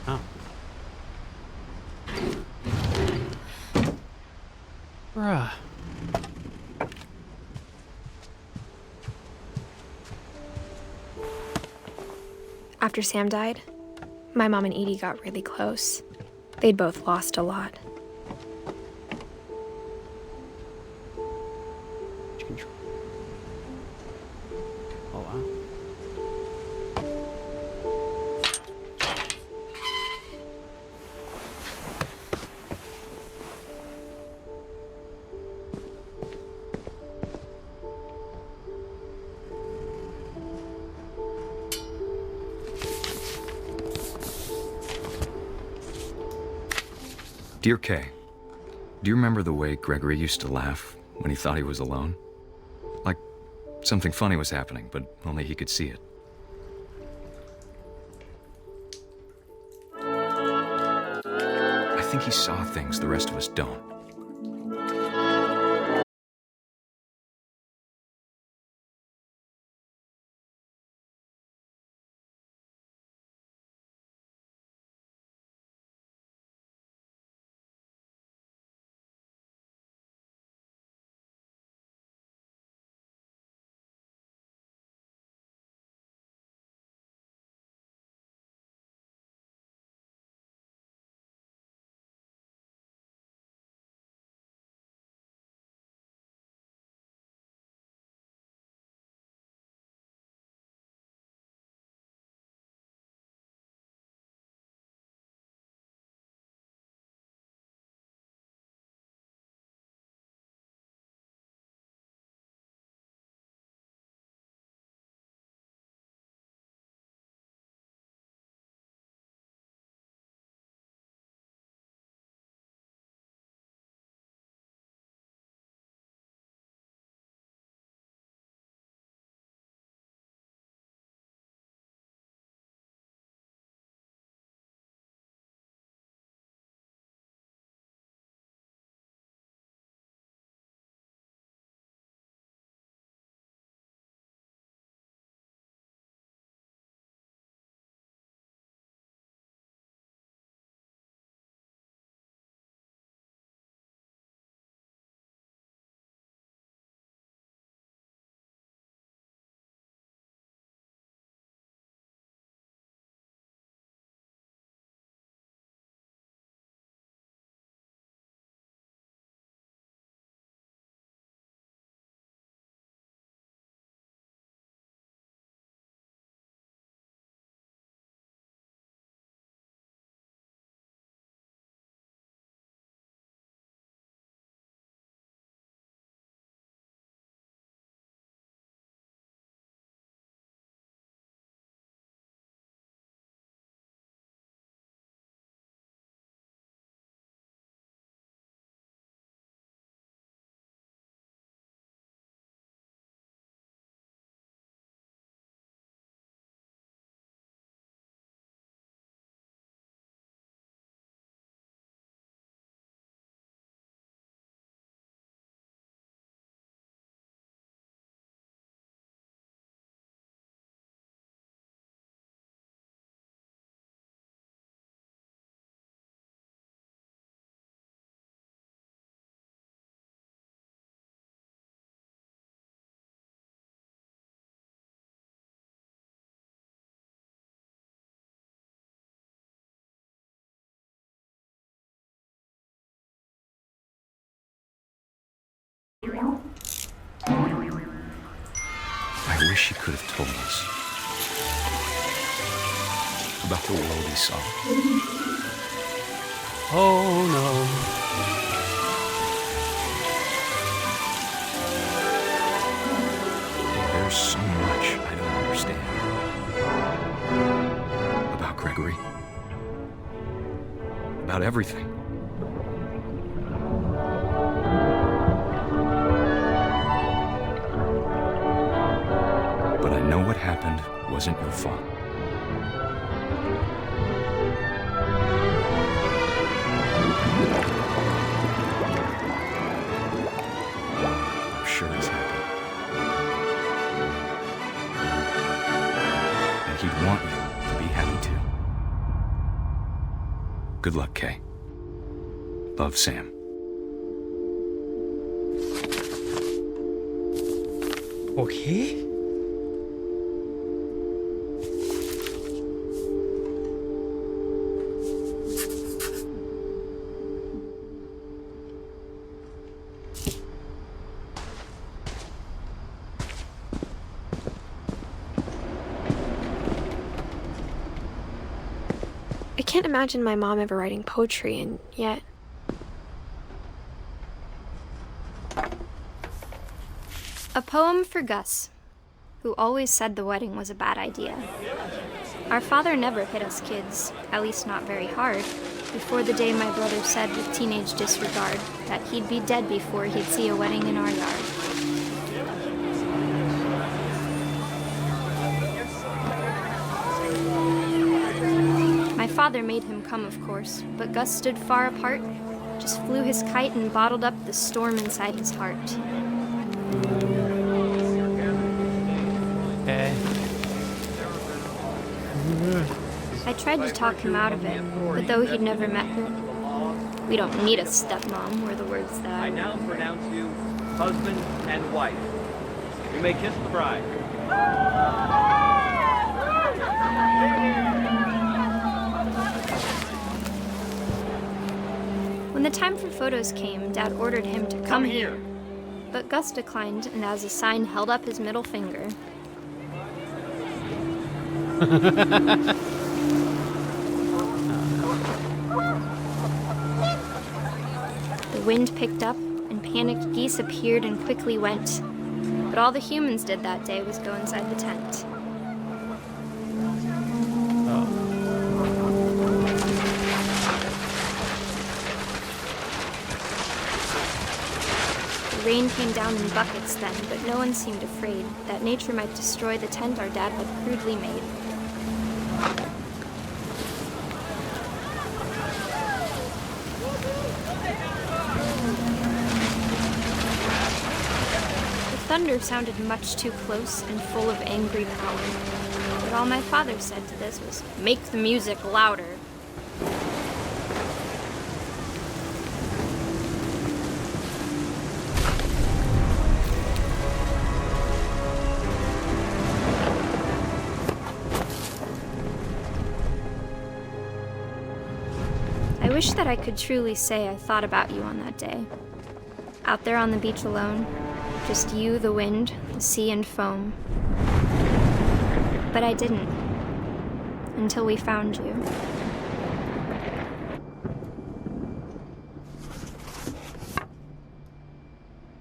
Oh. Bruh. After Sam died, my mom and Edie got really close. They'd both lost a lot. Oh, wow. Dear Kay, do you remember the way Gregory used to laugh when he thought he was alone? Like something funny was happening, but only he could see it. I think he saw things the rest of us don't. I wish he could have told us about the world he saw. Oh no. There's so much I don't understand about Gregory, about everything. But I know what happened wasn't your fault. I'm sure he's happy. And he'd want you to be happy too. Good luck, Kay. Love, Sam. Okay. I can't imagine my mom ever writing poetry, and yet... A poem for Gus, who always said the wedding was a bad idea. Our father never hit us kids, at least not very hard, before the day my brother said with teenage disregard that he'd be dead before he'd see a wedding in our yard. My father made him come, of course, but Gus stood far apart, just flew his kite and bottled up the storm inside his heart. Okay. I tried to talk him out of it, but though he'd never met her, "We don't need a stepmom," were the words that I now pronounce you husband and wife. You may kiss the bride. When the time for photos came, Dad ordered him to come here. But Gus declined, and as a sign held up his middle finger. The wind picked up, and panicked geese appeared and quickly went. But all the humans did that day was go inside the tent. The rain came down in buckets then, but no one seemed afraid that nature might destroy the tent our dad had crudely made. The thunder sounded much too close and full of angry power, but all my father said to this was, "Make the music louder." I wish that I could truly say I thought about you on that day. Out there on the beach alone, just you, the wind, the sea, and foam. But I didn't, until we found you.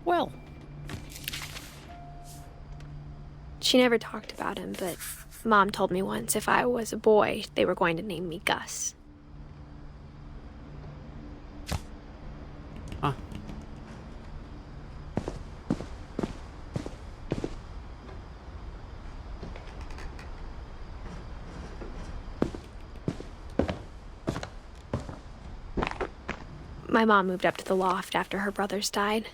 Well. She never talked about him, but Mom told me once if I was a boy, they were going to name me Gus. Huh. My mom moved up to the loft after her brothers died.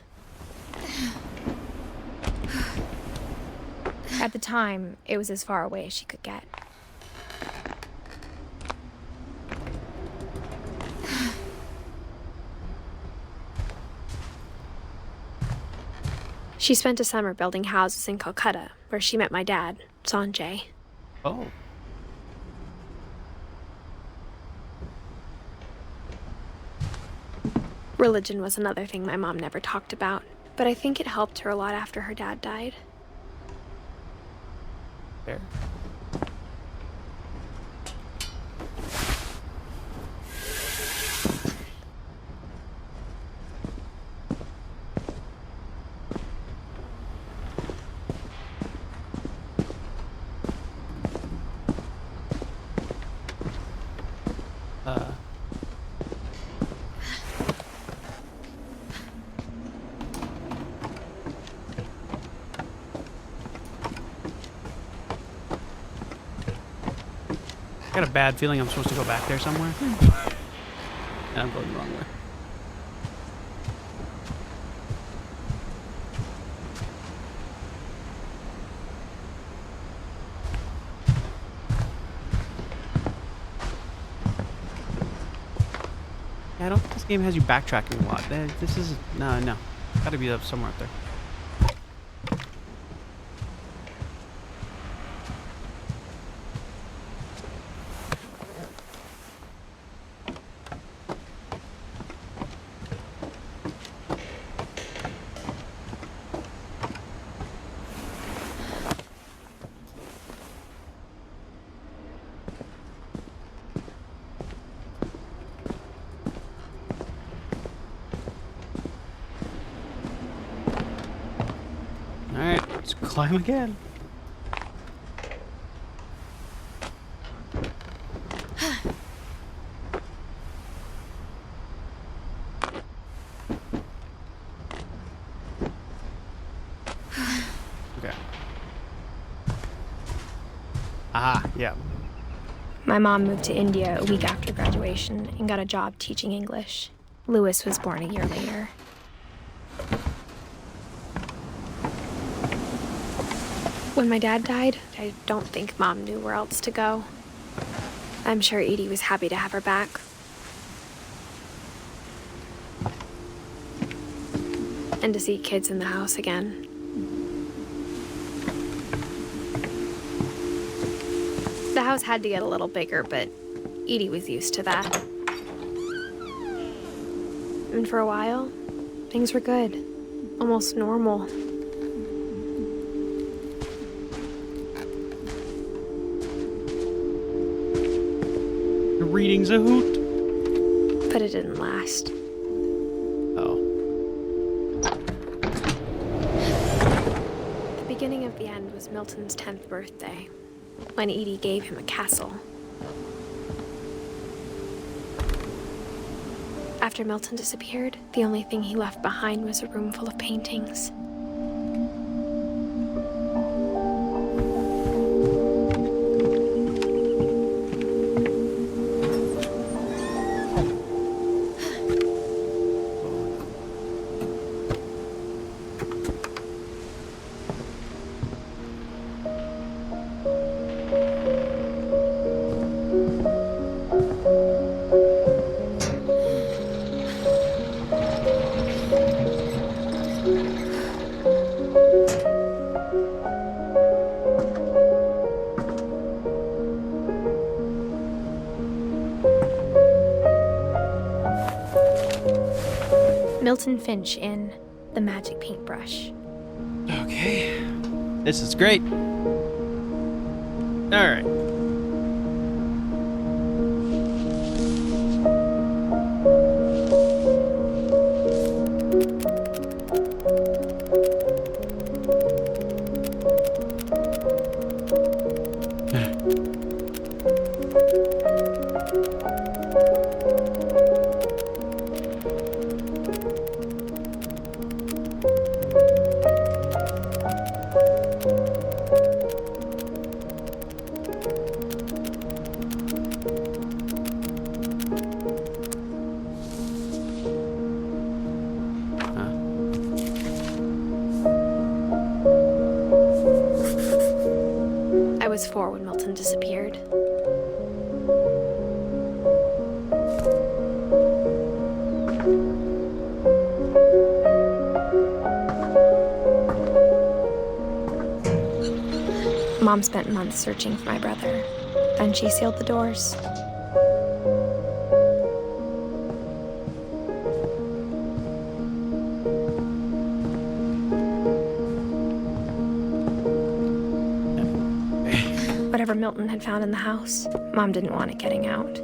At the time, it was as far away as she could get. She spent a summer building houses in Calcutta, where she met my dad, Sanjay. Oh. Religion was another thing my mom never talked about. but I think it helped her a lot after her dad died. Fair. I got a bad feeling I'm supposed to go back there somewhere. And I'm going the wrong way. Yeah, I don't think this game has you backtracking a lot. This is... No. Gotta be up somewhere up there. Alright, let's climb again. Okay. Aha, yeah. My mom moved to India a week after graduation and got a job teaching English. Lewis was born a year later. When my dad died, I don't think Mom knew where else to go. I'm sure Edie was happy to have her back. And to see kids in the house again. The house had to get a little bigger, but Edie was used to that. And for a while, things were good. Almost normal. The reading's a hoot. But it didn't last. Oh. The beginning of the end was Milton's 10th birthday, when Edie gave him a castle. After Milton disappeared, the only thing he left behind was a room full of paintings. Milton Finch in The Magic Paintbrush. Okay. This is great. Alright. I was 4 when Milton disappeared. Mom spent months searching for my brother. Then she sealed the doors. Whatever Milton had found in the house, Mom didn't want it getting out.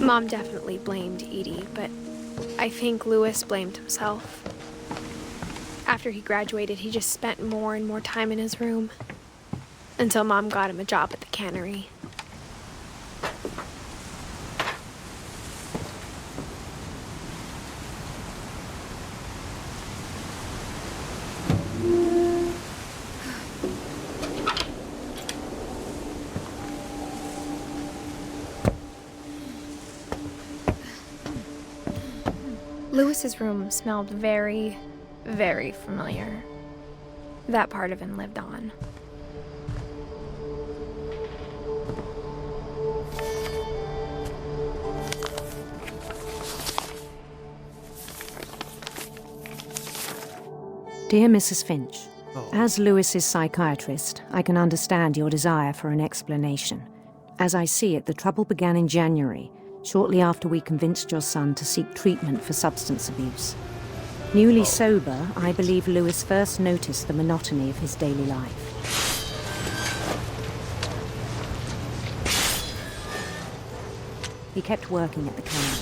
Mom definitely blamed Edie, but I think Louis blamed himself. After he graduated, he just spent more and more time in his room, until Mom got him a job at the cannery. Louis's room smelled very, very familiar. That part of him lived on. Dear Mrs. Finch, as Louis's psychiatrist, I can understand your desire for an explanation. As I see it, the trouble began in January, shortly after we convinced your son to seek treatment for substance abuse. Newly sober, I believe Louis first noticed the monotony of his daily life. He kept working at the cannery,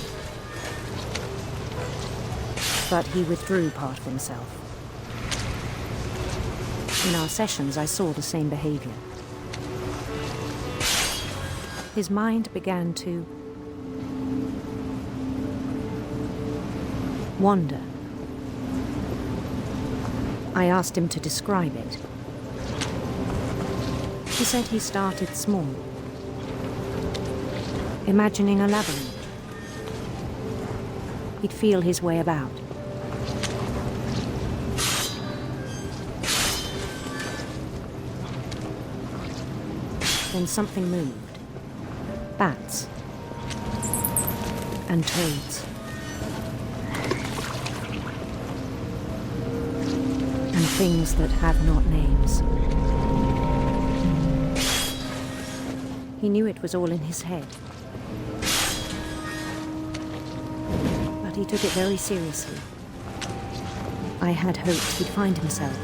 but he withdrew part of himself. In our sessions, I saw the same behavior. His mind began to wander. I asked him to describe it. He said he started small, imagining a labyrinth. He'd feel his way about. Then something moved. Bats and toads. And things that have not names. He knew it was all in his head. But he took it very seriously. I had hoped he'd find himself.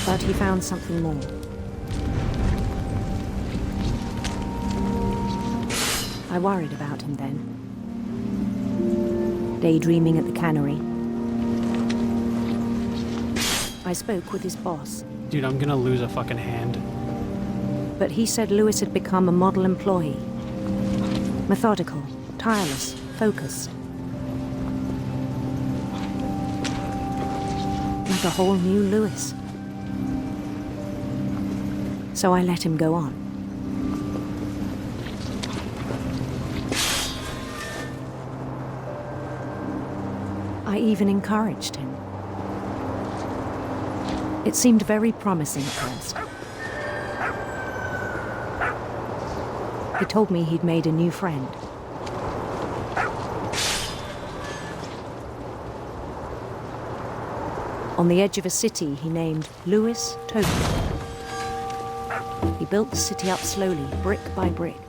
But he found something more. I worried about him then. Daydreaming at the cannery. I spoke with his boss. Dude, I'm gonna lose a fucking hand. But he said Louis had become a model employee. Methodical, tireless, focused. Like a whole new Louis. So I let him go on. I even encouraged him. It seemed very promising at first. He told me he'd made a new friend. On the edge of a city he named Louis Tokyo. He built the city up slowly, brick by brick.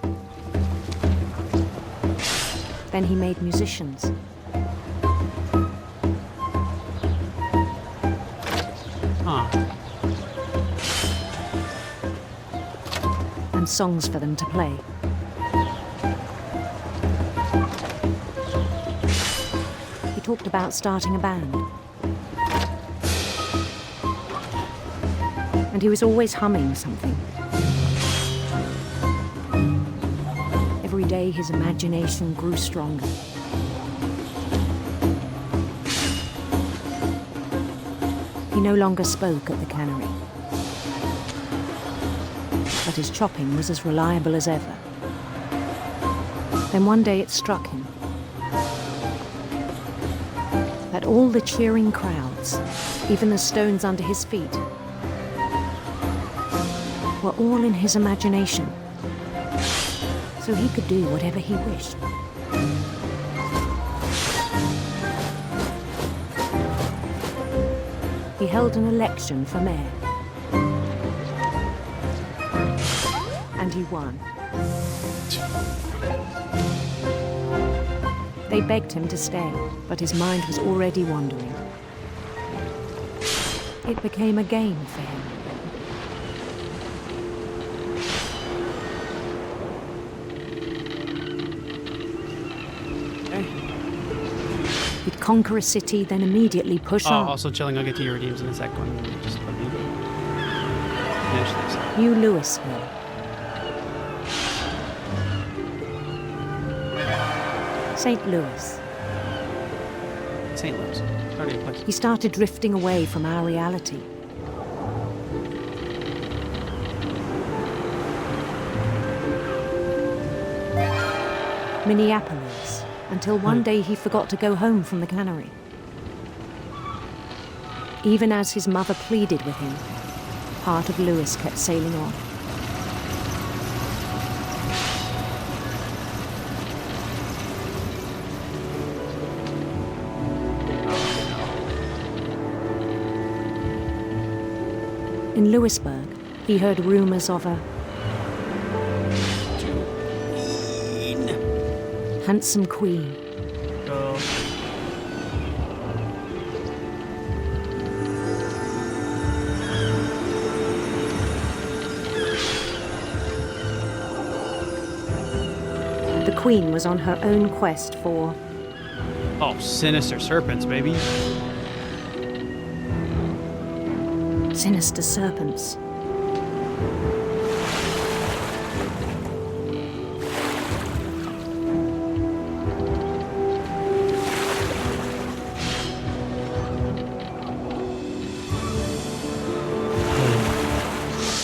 Then he made musicians. And songs for them to play. He talked about starting a band. And he was always humming something. Every day his imagination grew stronger. He no longer spoke at the cannery. But his chopping was as reliable as ever. Then one day it struck him that all the cheering crowds, even the stones under his feet, were all in his imagination, so he could do whatever he wished. He held an election for mayor, and he won. They begged him to stay, but his mind was already wandering. It became a game for him. He'd conquer a city, then immediately push on. Also chilling. I'll get to your redeems in a sec. Just let me finish this. New Louisville. St. Louis. St. Louis. It's already a place. He started drifting away from our reality. Minneapolis, until one day he forgot to go home from the cannery. Even as his mother pleaded with him, part of Louis kept sailing on. In Louisburg, he heard rumors of a handsome queen. The queen was on her own quest for... Oh, sinister serpents, baby. Sinister serpents.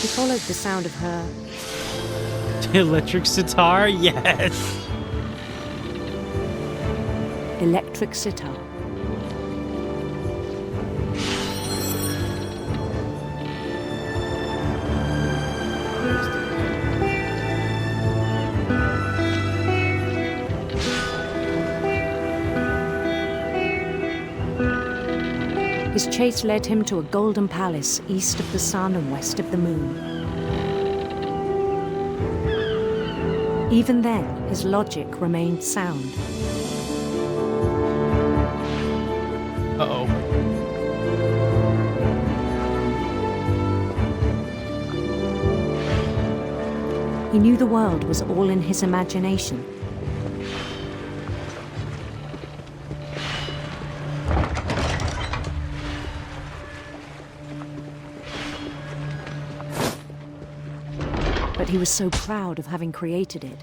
He followed the sound of her... Electric sitar? Yes! electric sitar. His chase led him to a golden palace east of the sun and west of the moon. Even then, his logic remained sound. Uh-oh. He knew the world was all in his imagination. But he was so proud of having created it.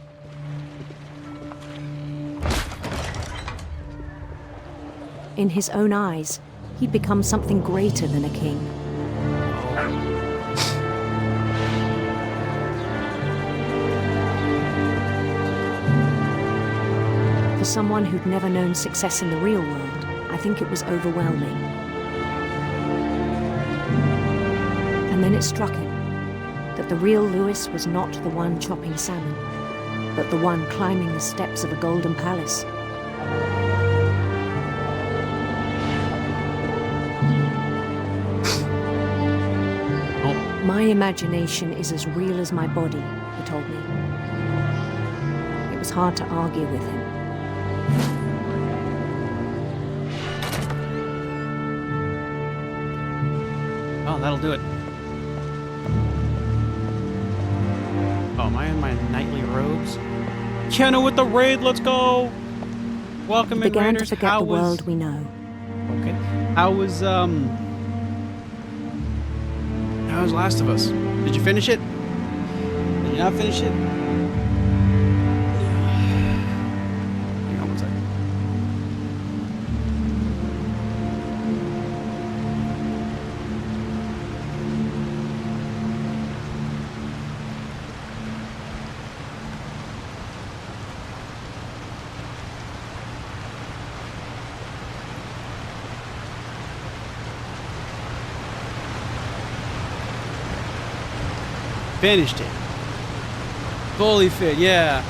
In his own eyes, he'd become something greater than a king. For someone who'd never known success in the real world, I think it was overwhelming. And then it struck him that the real Louis was not the one chopping salmon, but the one climbing the steps of a golden palace. My imagination is as real as my body, he told me. It was hard to argue with him. Oh, that'll do it. Oh, am I in my nightly robes? Kenna with the raid, let's go! Welcome in, began Raiders. to forget the world we know. Okay. How was Last of Us? Did you finish it? Did you not finish it? Hang on one second. Finished it. Fully fit, yeah.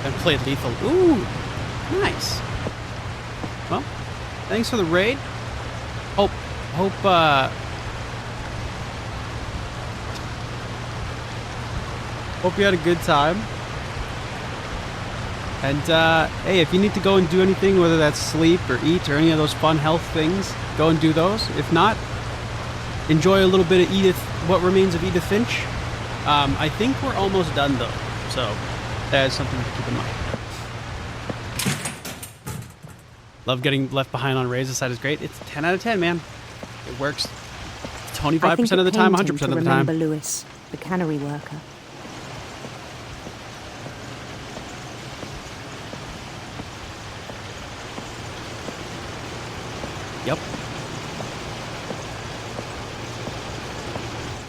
And played lethal. Ooh, nice. Well, thanks for the raid. Hope you had a good time. And hey, if you need to go and do anything, whether that's sleep or eat or any of those fun health things, go and do those. If not, enjoy a little bit of What Remains of Edith Finch. I think we're almost done though, so that's something to keep in mind. Love getting left behind on raids. This side is great. It's 10 out of 10, man. It works 25% of the time, 100% of the time. Remember Lewis, the cannery worker. Yep.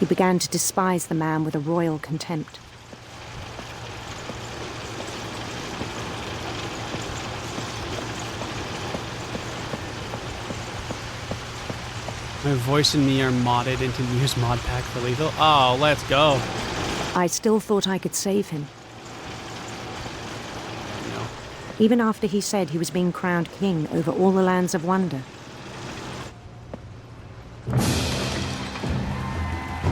He began to despise the man with a royal contempt. My voice and me are modded into Muse mod pack for lethal. Oh, let's go. I still thought I could save him. No. Even after he said he was being crowned king over all the lands of wonder.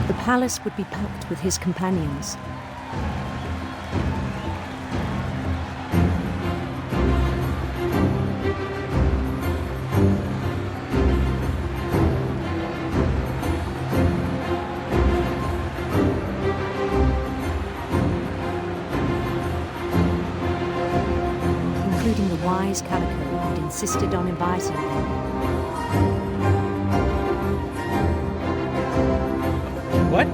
The palace would be packed with his companions. Including the wise Calico who'd insisted on inviting him. What?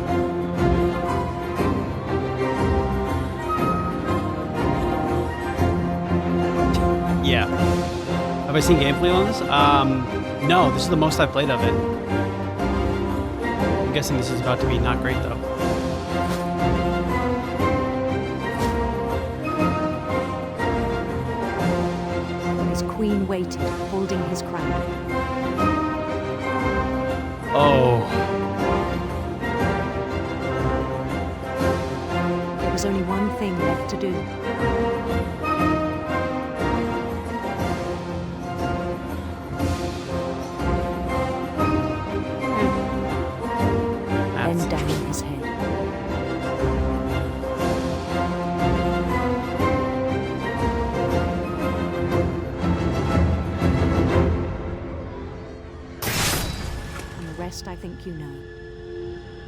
Yeah. Have I seen gameplay on this? No, this is the most I've played of it. I'm guessing this is about to be not great though. His queen waited, holding his crown. Oh. There was only one thing left to do. Then down his head. And the rest I think you know.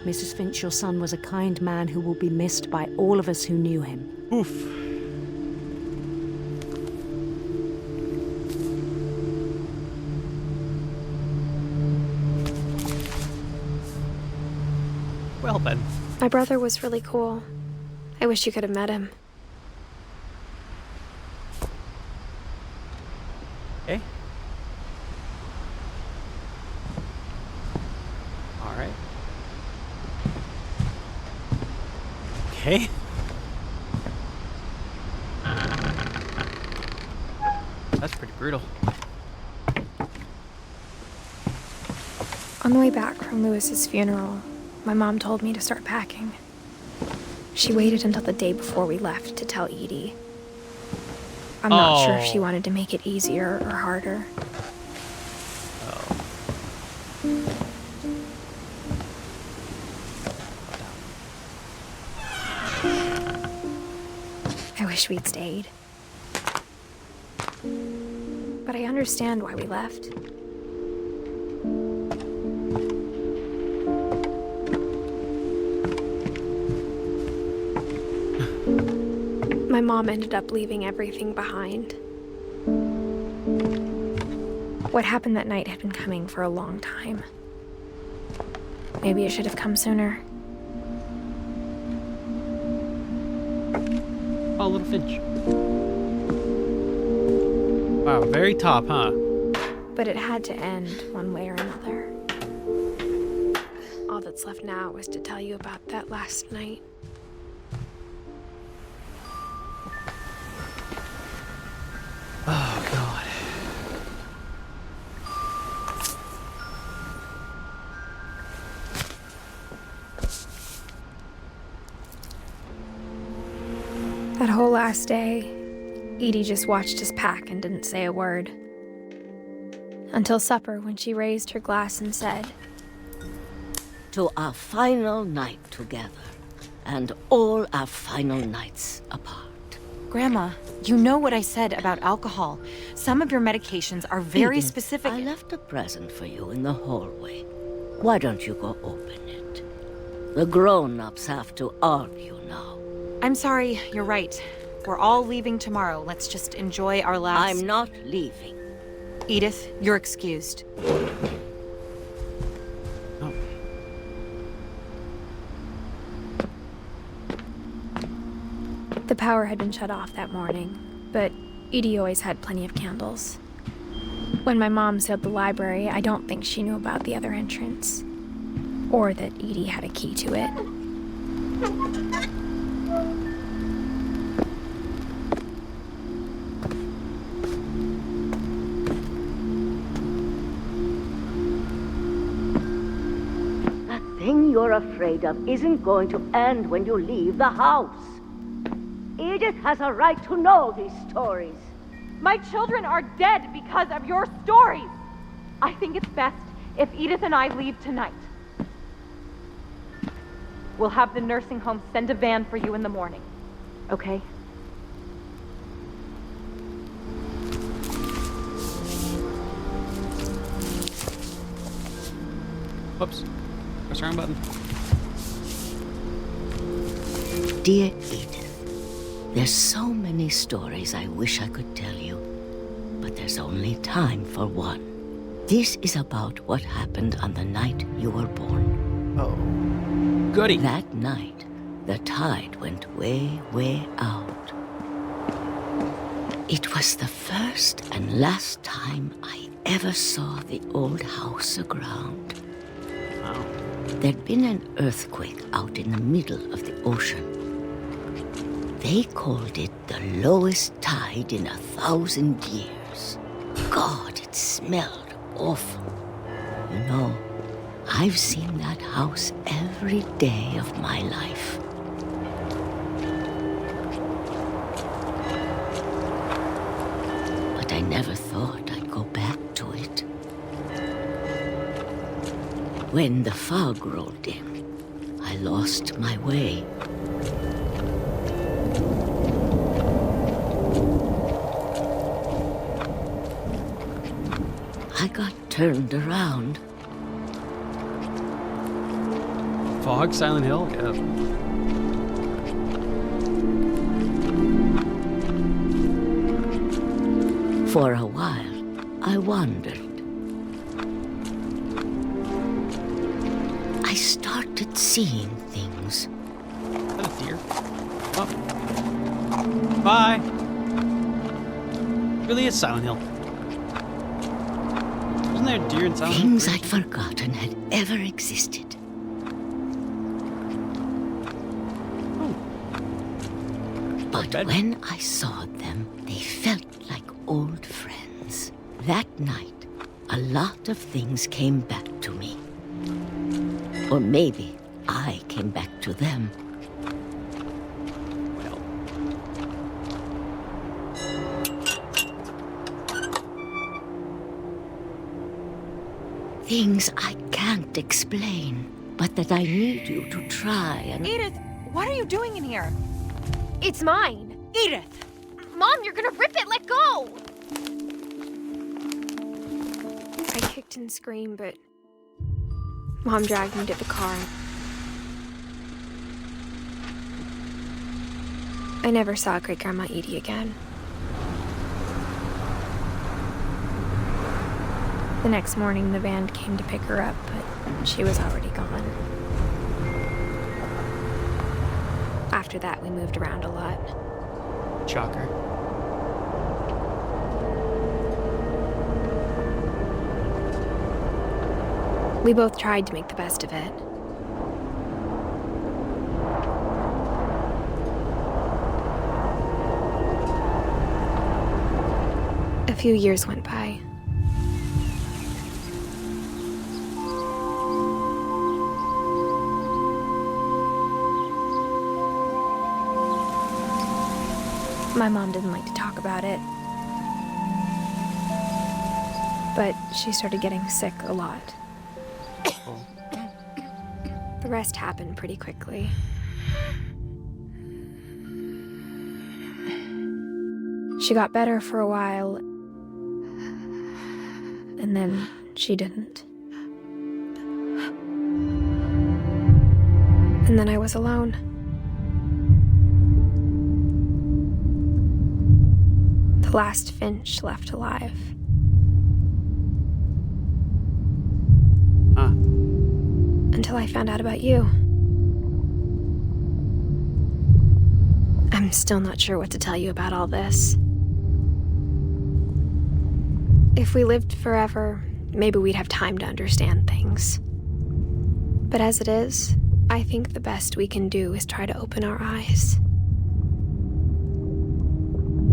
Mrs. Finch, your son was a kind man who will be missed by all of us who knew him. Oof. Well then. My brother was really cool. I wish you could have met him. Okay. Alright. Okay. That's pretty brutal. On the way back from Lewis's funeral, my mom told me to start packing. She waited until the day before we left to tell Edie. I'm not sure if she wanted to make it easier or harder. I wish we'd stayed. But I understand why we left. My mom ended up leaving everything behind. What happened that night had been coming for a long time. Maybe it should have come sooner. Oh, little Finch. Wow, very top, huh? But it had to end one way or another. All that's left now is to tell you about that last night. Oh, God. That whole last day, Edie just watched us pack and didn't say a word. Until supper, when she raised her glass and said, "To our final night together, and all our final nights apart." Grandma, you know what I said about alcohol. Some of your medications are very Edith, specific. I left a present for you in the hallway. Why don't you go open it? The grown-ups have to argue now. I'm sorry, you're right. We're all leaving tomorrow. Let's just enjoy our last... I'm not leaving. Edith, you're excused. Oh. The power had been shut off that morning, but Edie always had plenty of candles. When my mom sealed the library, I don't think she knew about the other entrance. Or that Edie had a key to it. That thing you're afraid of isn't going to end when you leave the house. Edith has a right to know these stories. My children are dead because of your stories. I think it's best if Edith and I leave tonight. We'll have the nursing home send a van for you in the morning, okay? Whoops. Press the wrong button. Dear Edith, there's so many stories I wish I could tell you, but there's only time for one. This is about what happened on the night you were born. Oh. Goody. That night, the tide went way, way out. It was the first and last time I ever saw the old house aground. Wow. There'd been an earthquake out in the middle of the ocean. They called it the lowest tide in 1,000 years. God, it smelled awful. You know, I've seen that house every day of my life. But I never thought I'd go back to it. When the fog rolled in, I lost my way. I got turned around. Fog, Silent Hill? Yeah. For a while, I wandered. I started seeing things. Is that a deer? Oh. Bye. It really is Silent Hill. Wasn't there a deer in Silent Hill? Things I'd forgotten had ever existed. But when I saw them, they felt like old friends. That night, a lot of things came back to me. Or maybe I came back to them. Well. Things I can't explain, but that I need you to try and... Edith, what are you doing in here? It's mine. Edith! Mom, you're gonna rip it! Let go! I kicked and screamed, but Mom dragged me to the car. I never saw Great-Grandma Edie again. The next morning, the van came to pick her up, but she was already gone. After that, we moved around a lot. Shocker. We both tried to make the best of it. A few years went by. My mom didn't like to talk about it. But she started getting sick a lot. The rest happened pretty quickly. She got better for a while, and then she didn't. And then I was alone. The last Finch left alive. Until I found out about you. I'm still not sure what to tell you about all this. If we lived forever, maybe we'd have time to understand things. But as it is, I think the best we can do is try to open our eyes.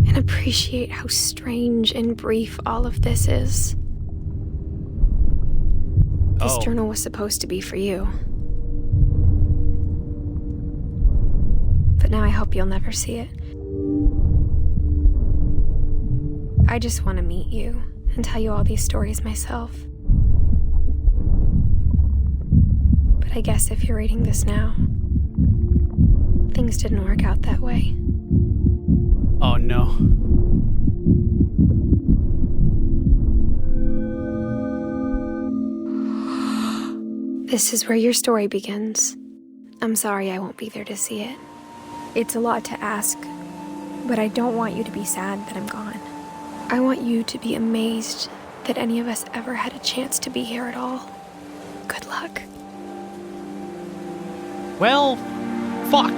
And appreciate how strange and brief all of this is. This journal was supposed to be for you. But now I hope you'll never see it. I just want to meet you and tell you all these stories myself. But I guess if you're reading this now, things didn't work out that way. Oh no. This is where your story begins. I'm sorry I won't be there to see it. It's a lot to ask, but I don't want you to be sad that I'm gone. I want you to be amazed that any of us ever had a chance to be here at all. Good luck. Well, fuck.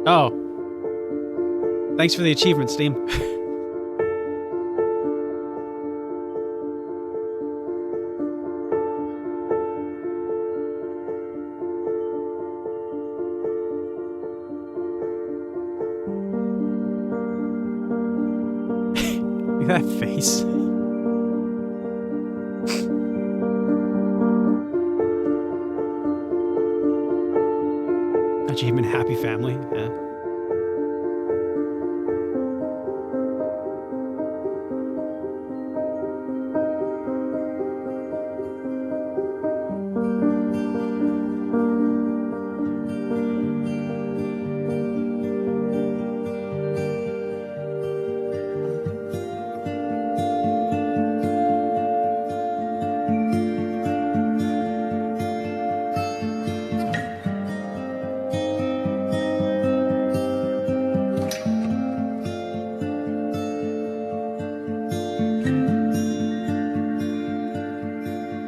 Oh. Thanks for the achievement, Steam. Look at that face. Achievement happy family, yeah.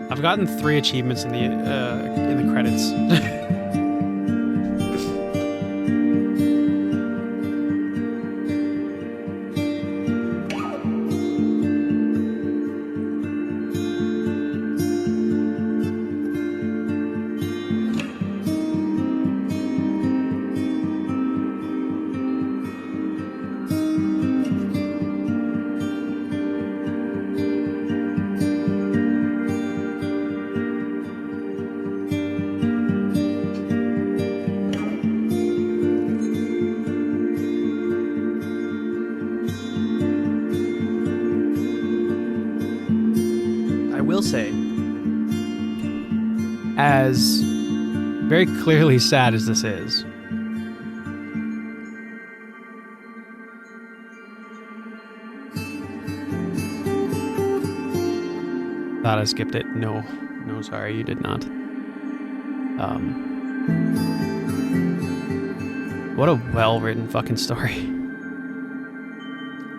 I've gotten 3 achievements in the credits. Say, as very clearly sad as this is, thought I skipped it. No, sorry, you did not. What a well-written fucking story.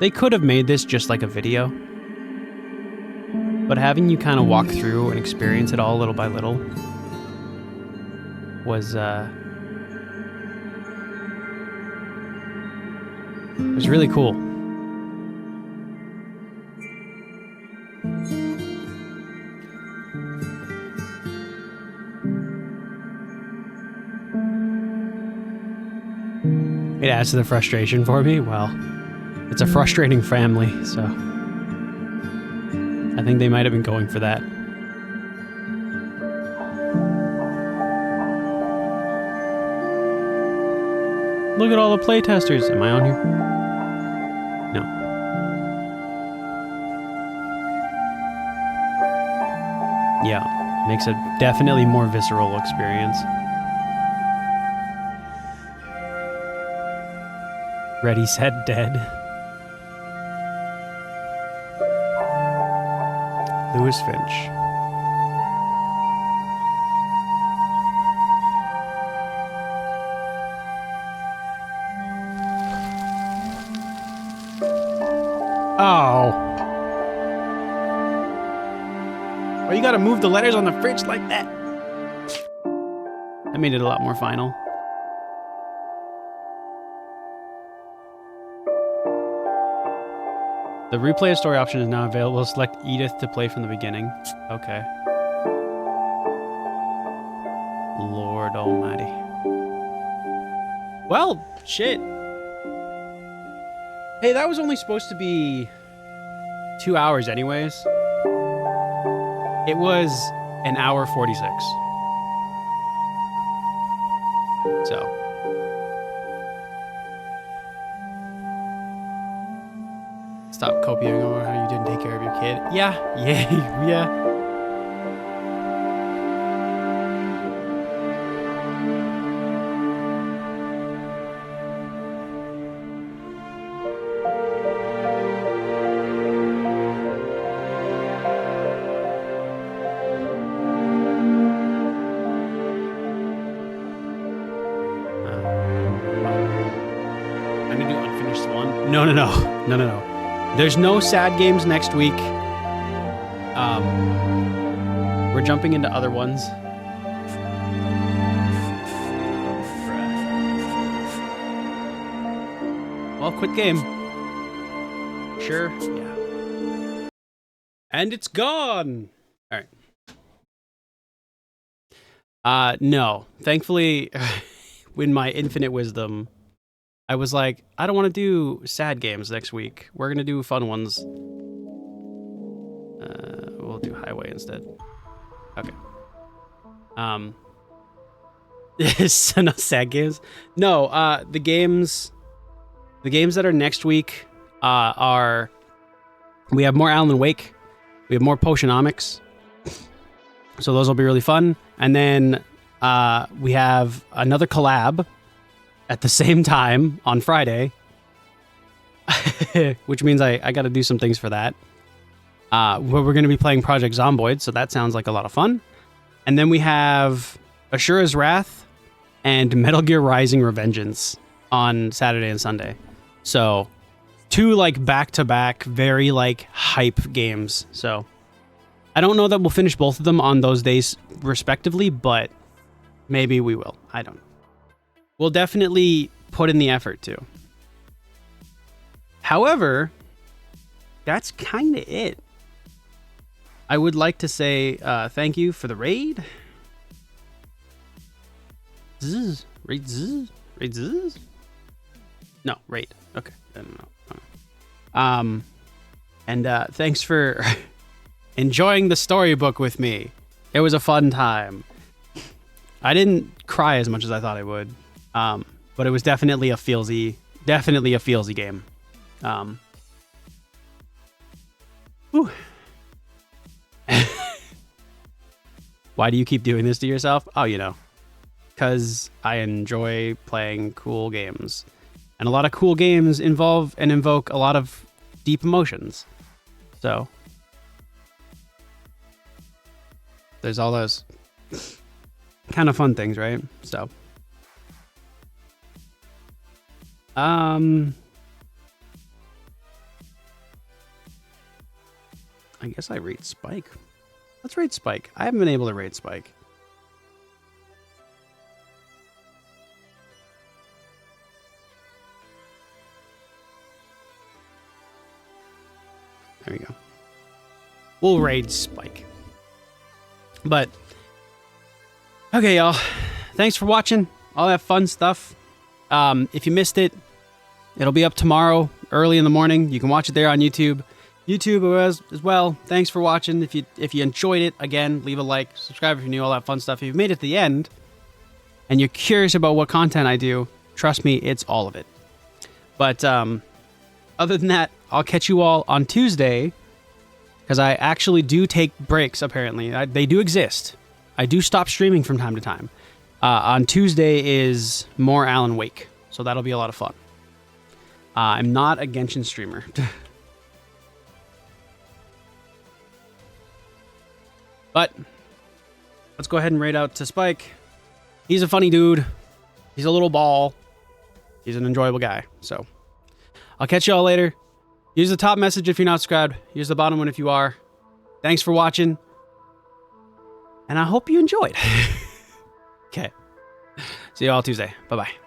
They could have made this just like a video, but having you kind of walk through and experience it all little by little was really cool. It adds to the frustration for me. Well, it's a frustrating family, so I think they might have been going for that. Look at all the playtesters. Am I on here? No. Yeah, makes a definitely more visceral experience. Ready, set, dead. Louis Finch. Oh. Oh, you gotta move the letters on the fridge like that. That made it a lot more final. The replay a story option is now available. Select Edith to play from the beginning. Okay. Lord almighty. Well, shit. Hey, that was only supposed to be 2 hours anyways. It was an hour 46. So. Stop copying over how you didn't take care of your kid. Yeah. I need to do unfinished one. No. There's no sad games next week. We're jumping into other ones. Well, quit game. Sure, yeah. And it's gone! Alright. No. Thankfully, in my infinite wisdom, I was like, I don't want to do sad games next week. We're going to do fun ones. We'll do Highway instead. Okay. So no sad games? No, the games that are next week are... We have more Alan Wake. We have more Potionomics. So those will be really fun. And then we have another collab at the same time on Friday, which means I got to do some things for that. Where we're going to be playing Project Zomboid, so that sounds like a lot of fun. And then we have Ashura's Wrath and Metal Gear Rising Revengeance on Saturday and Sunday. So 2 like back-to-back, very like hype games. So I don't know that we'll finish both of them on those days respectively, but maybe we will. I don't know. We'll definitely put in the effort too. However, that's kind of it. I would like to say thank you for the raid. Raid. No, raid. Okay. No. And thanks for enjoying the storybook with me. It was a fun time. I didn't cry as much as I thought I would. But it was definitely a feelsy game. Whew. Why do you keep doing this to yourself? Oh, because I enjoy playing cool games. And a lot of cool games involve and invoke a lot of deep emotions. So, there's all those. kind of fun things, right? So, I guess I rate Spike. Let's rate Spike. I haven't been able to rate Spike. There we go. We'll raid Spike. But, okay, y'all. Thanks for watching all that fun stuff. If you missed it, it'll be up tomorrow, early in the morning. You can watch it there on YouTube. YouTube as well. Thanks for watching. If you enjoyed it, again, leave a like, subscribe if you're new, all that fun stuff. If you've made it to the end, and you're curious about what content I do, trust me, it's all of it. But, other than that, I'll catch you all on Tuesday, because I actually do take breaks, apparently. They do exist. I do stop streaming from time to time. On Tuesday is more Alan Wake, so that'll be a lot of fun. I'm not a Genshin streamer. But, let's go ahead and raid out to Spike. He's a funny dude. He's a little ball. He's an enjoyable guy, so... I'll catch you all later. Use the top message if you're not subscribed. Use the bottom one if you are. Thanks for watching. And I hope you enjoyed. Okay. See you all Tuesday. Bye-bye.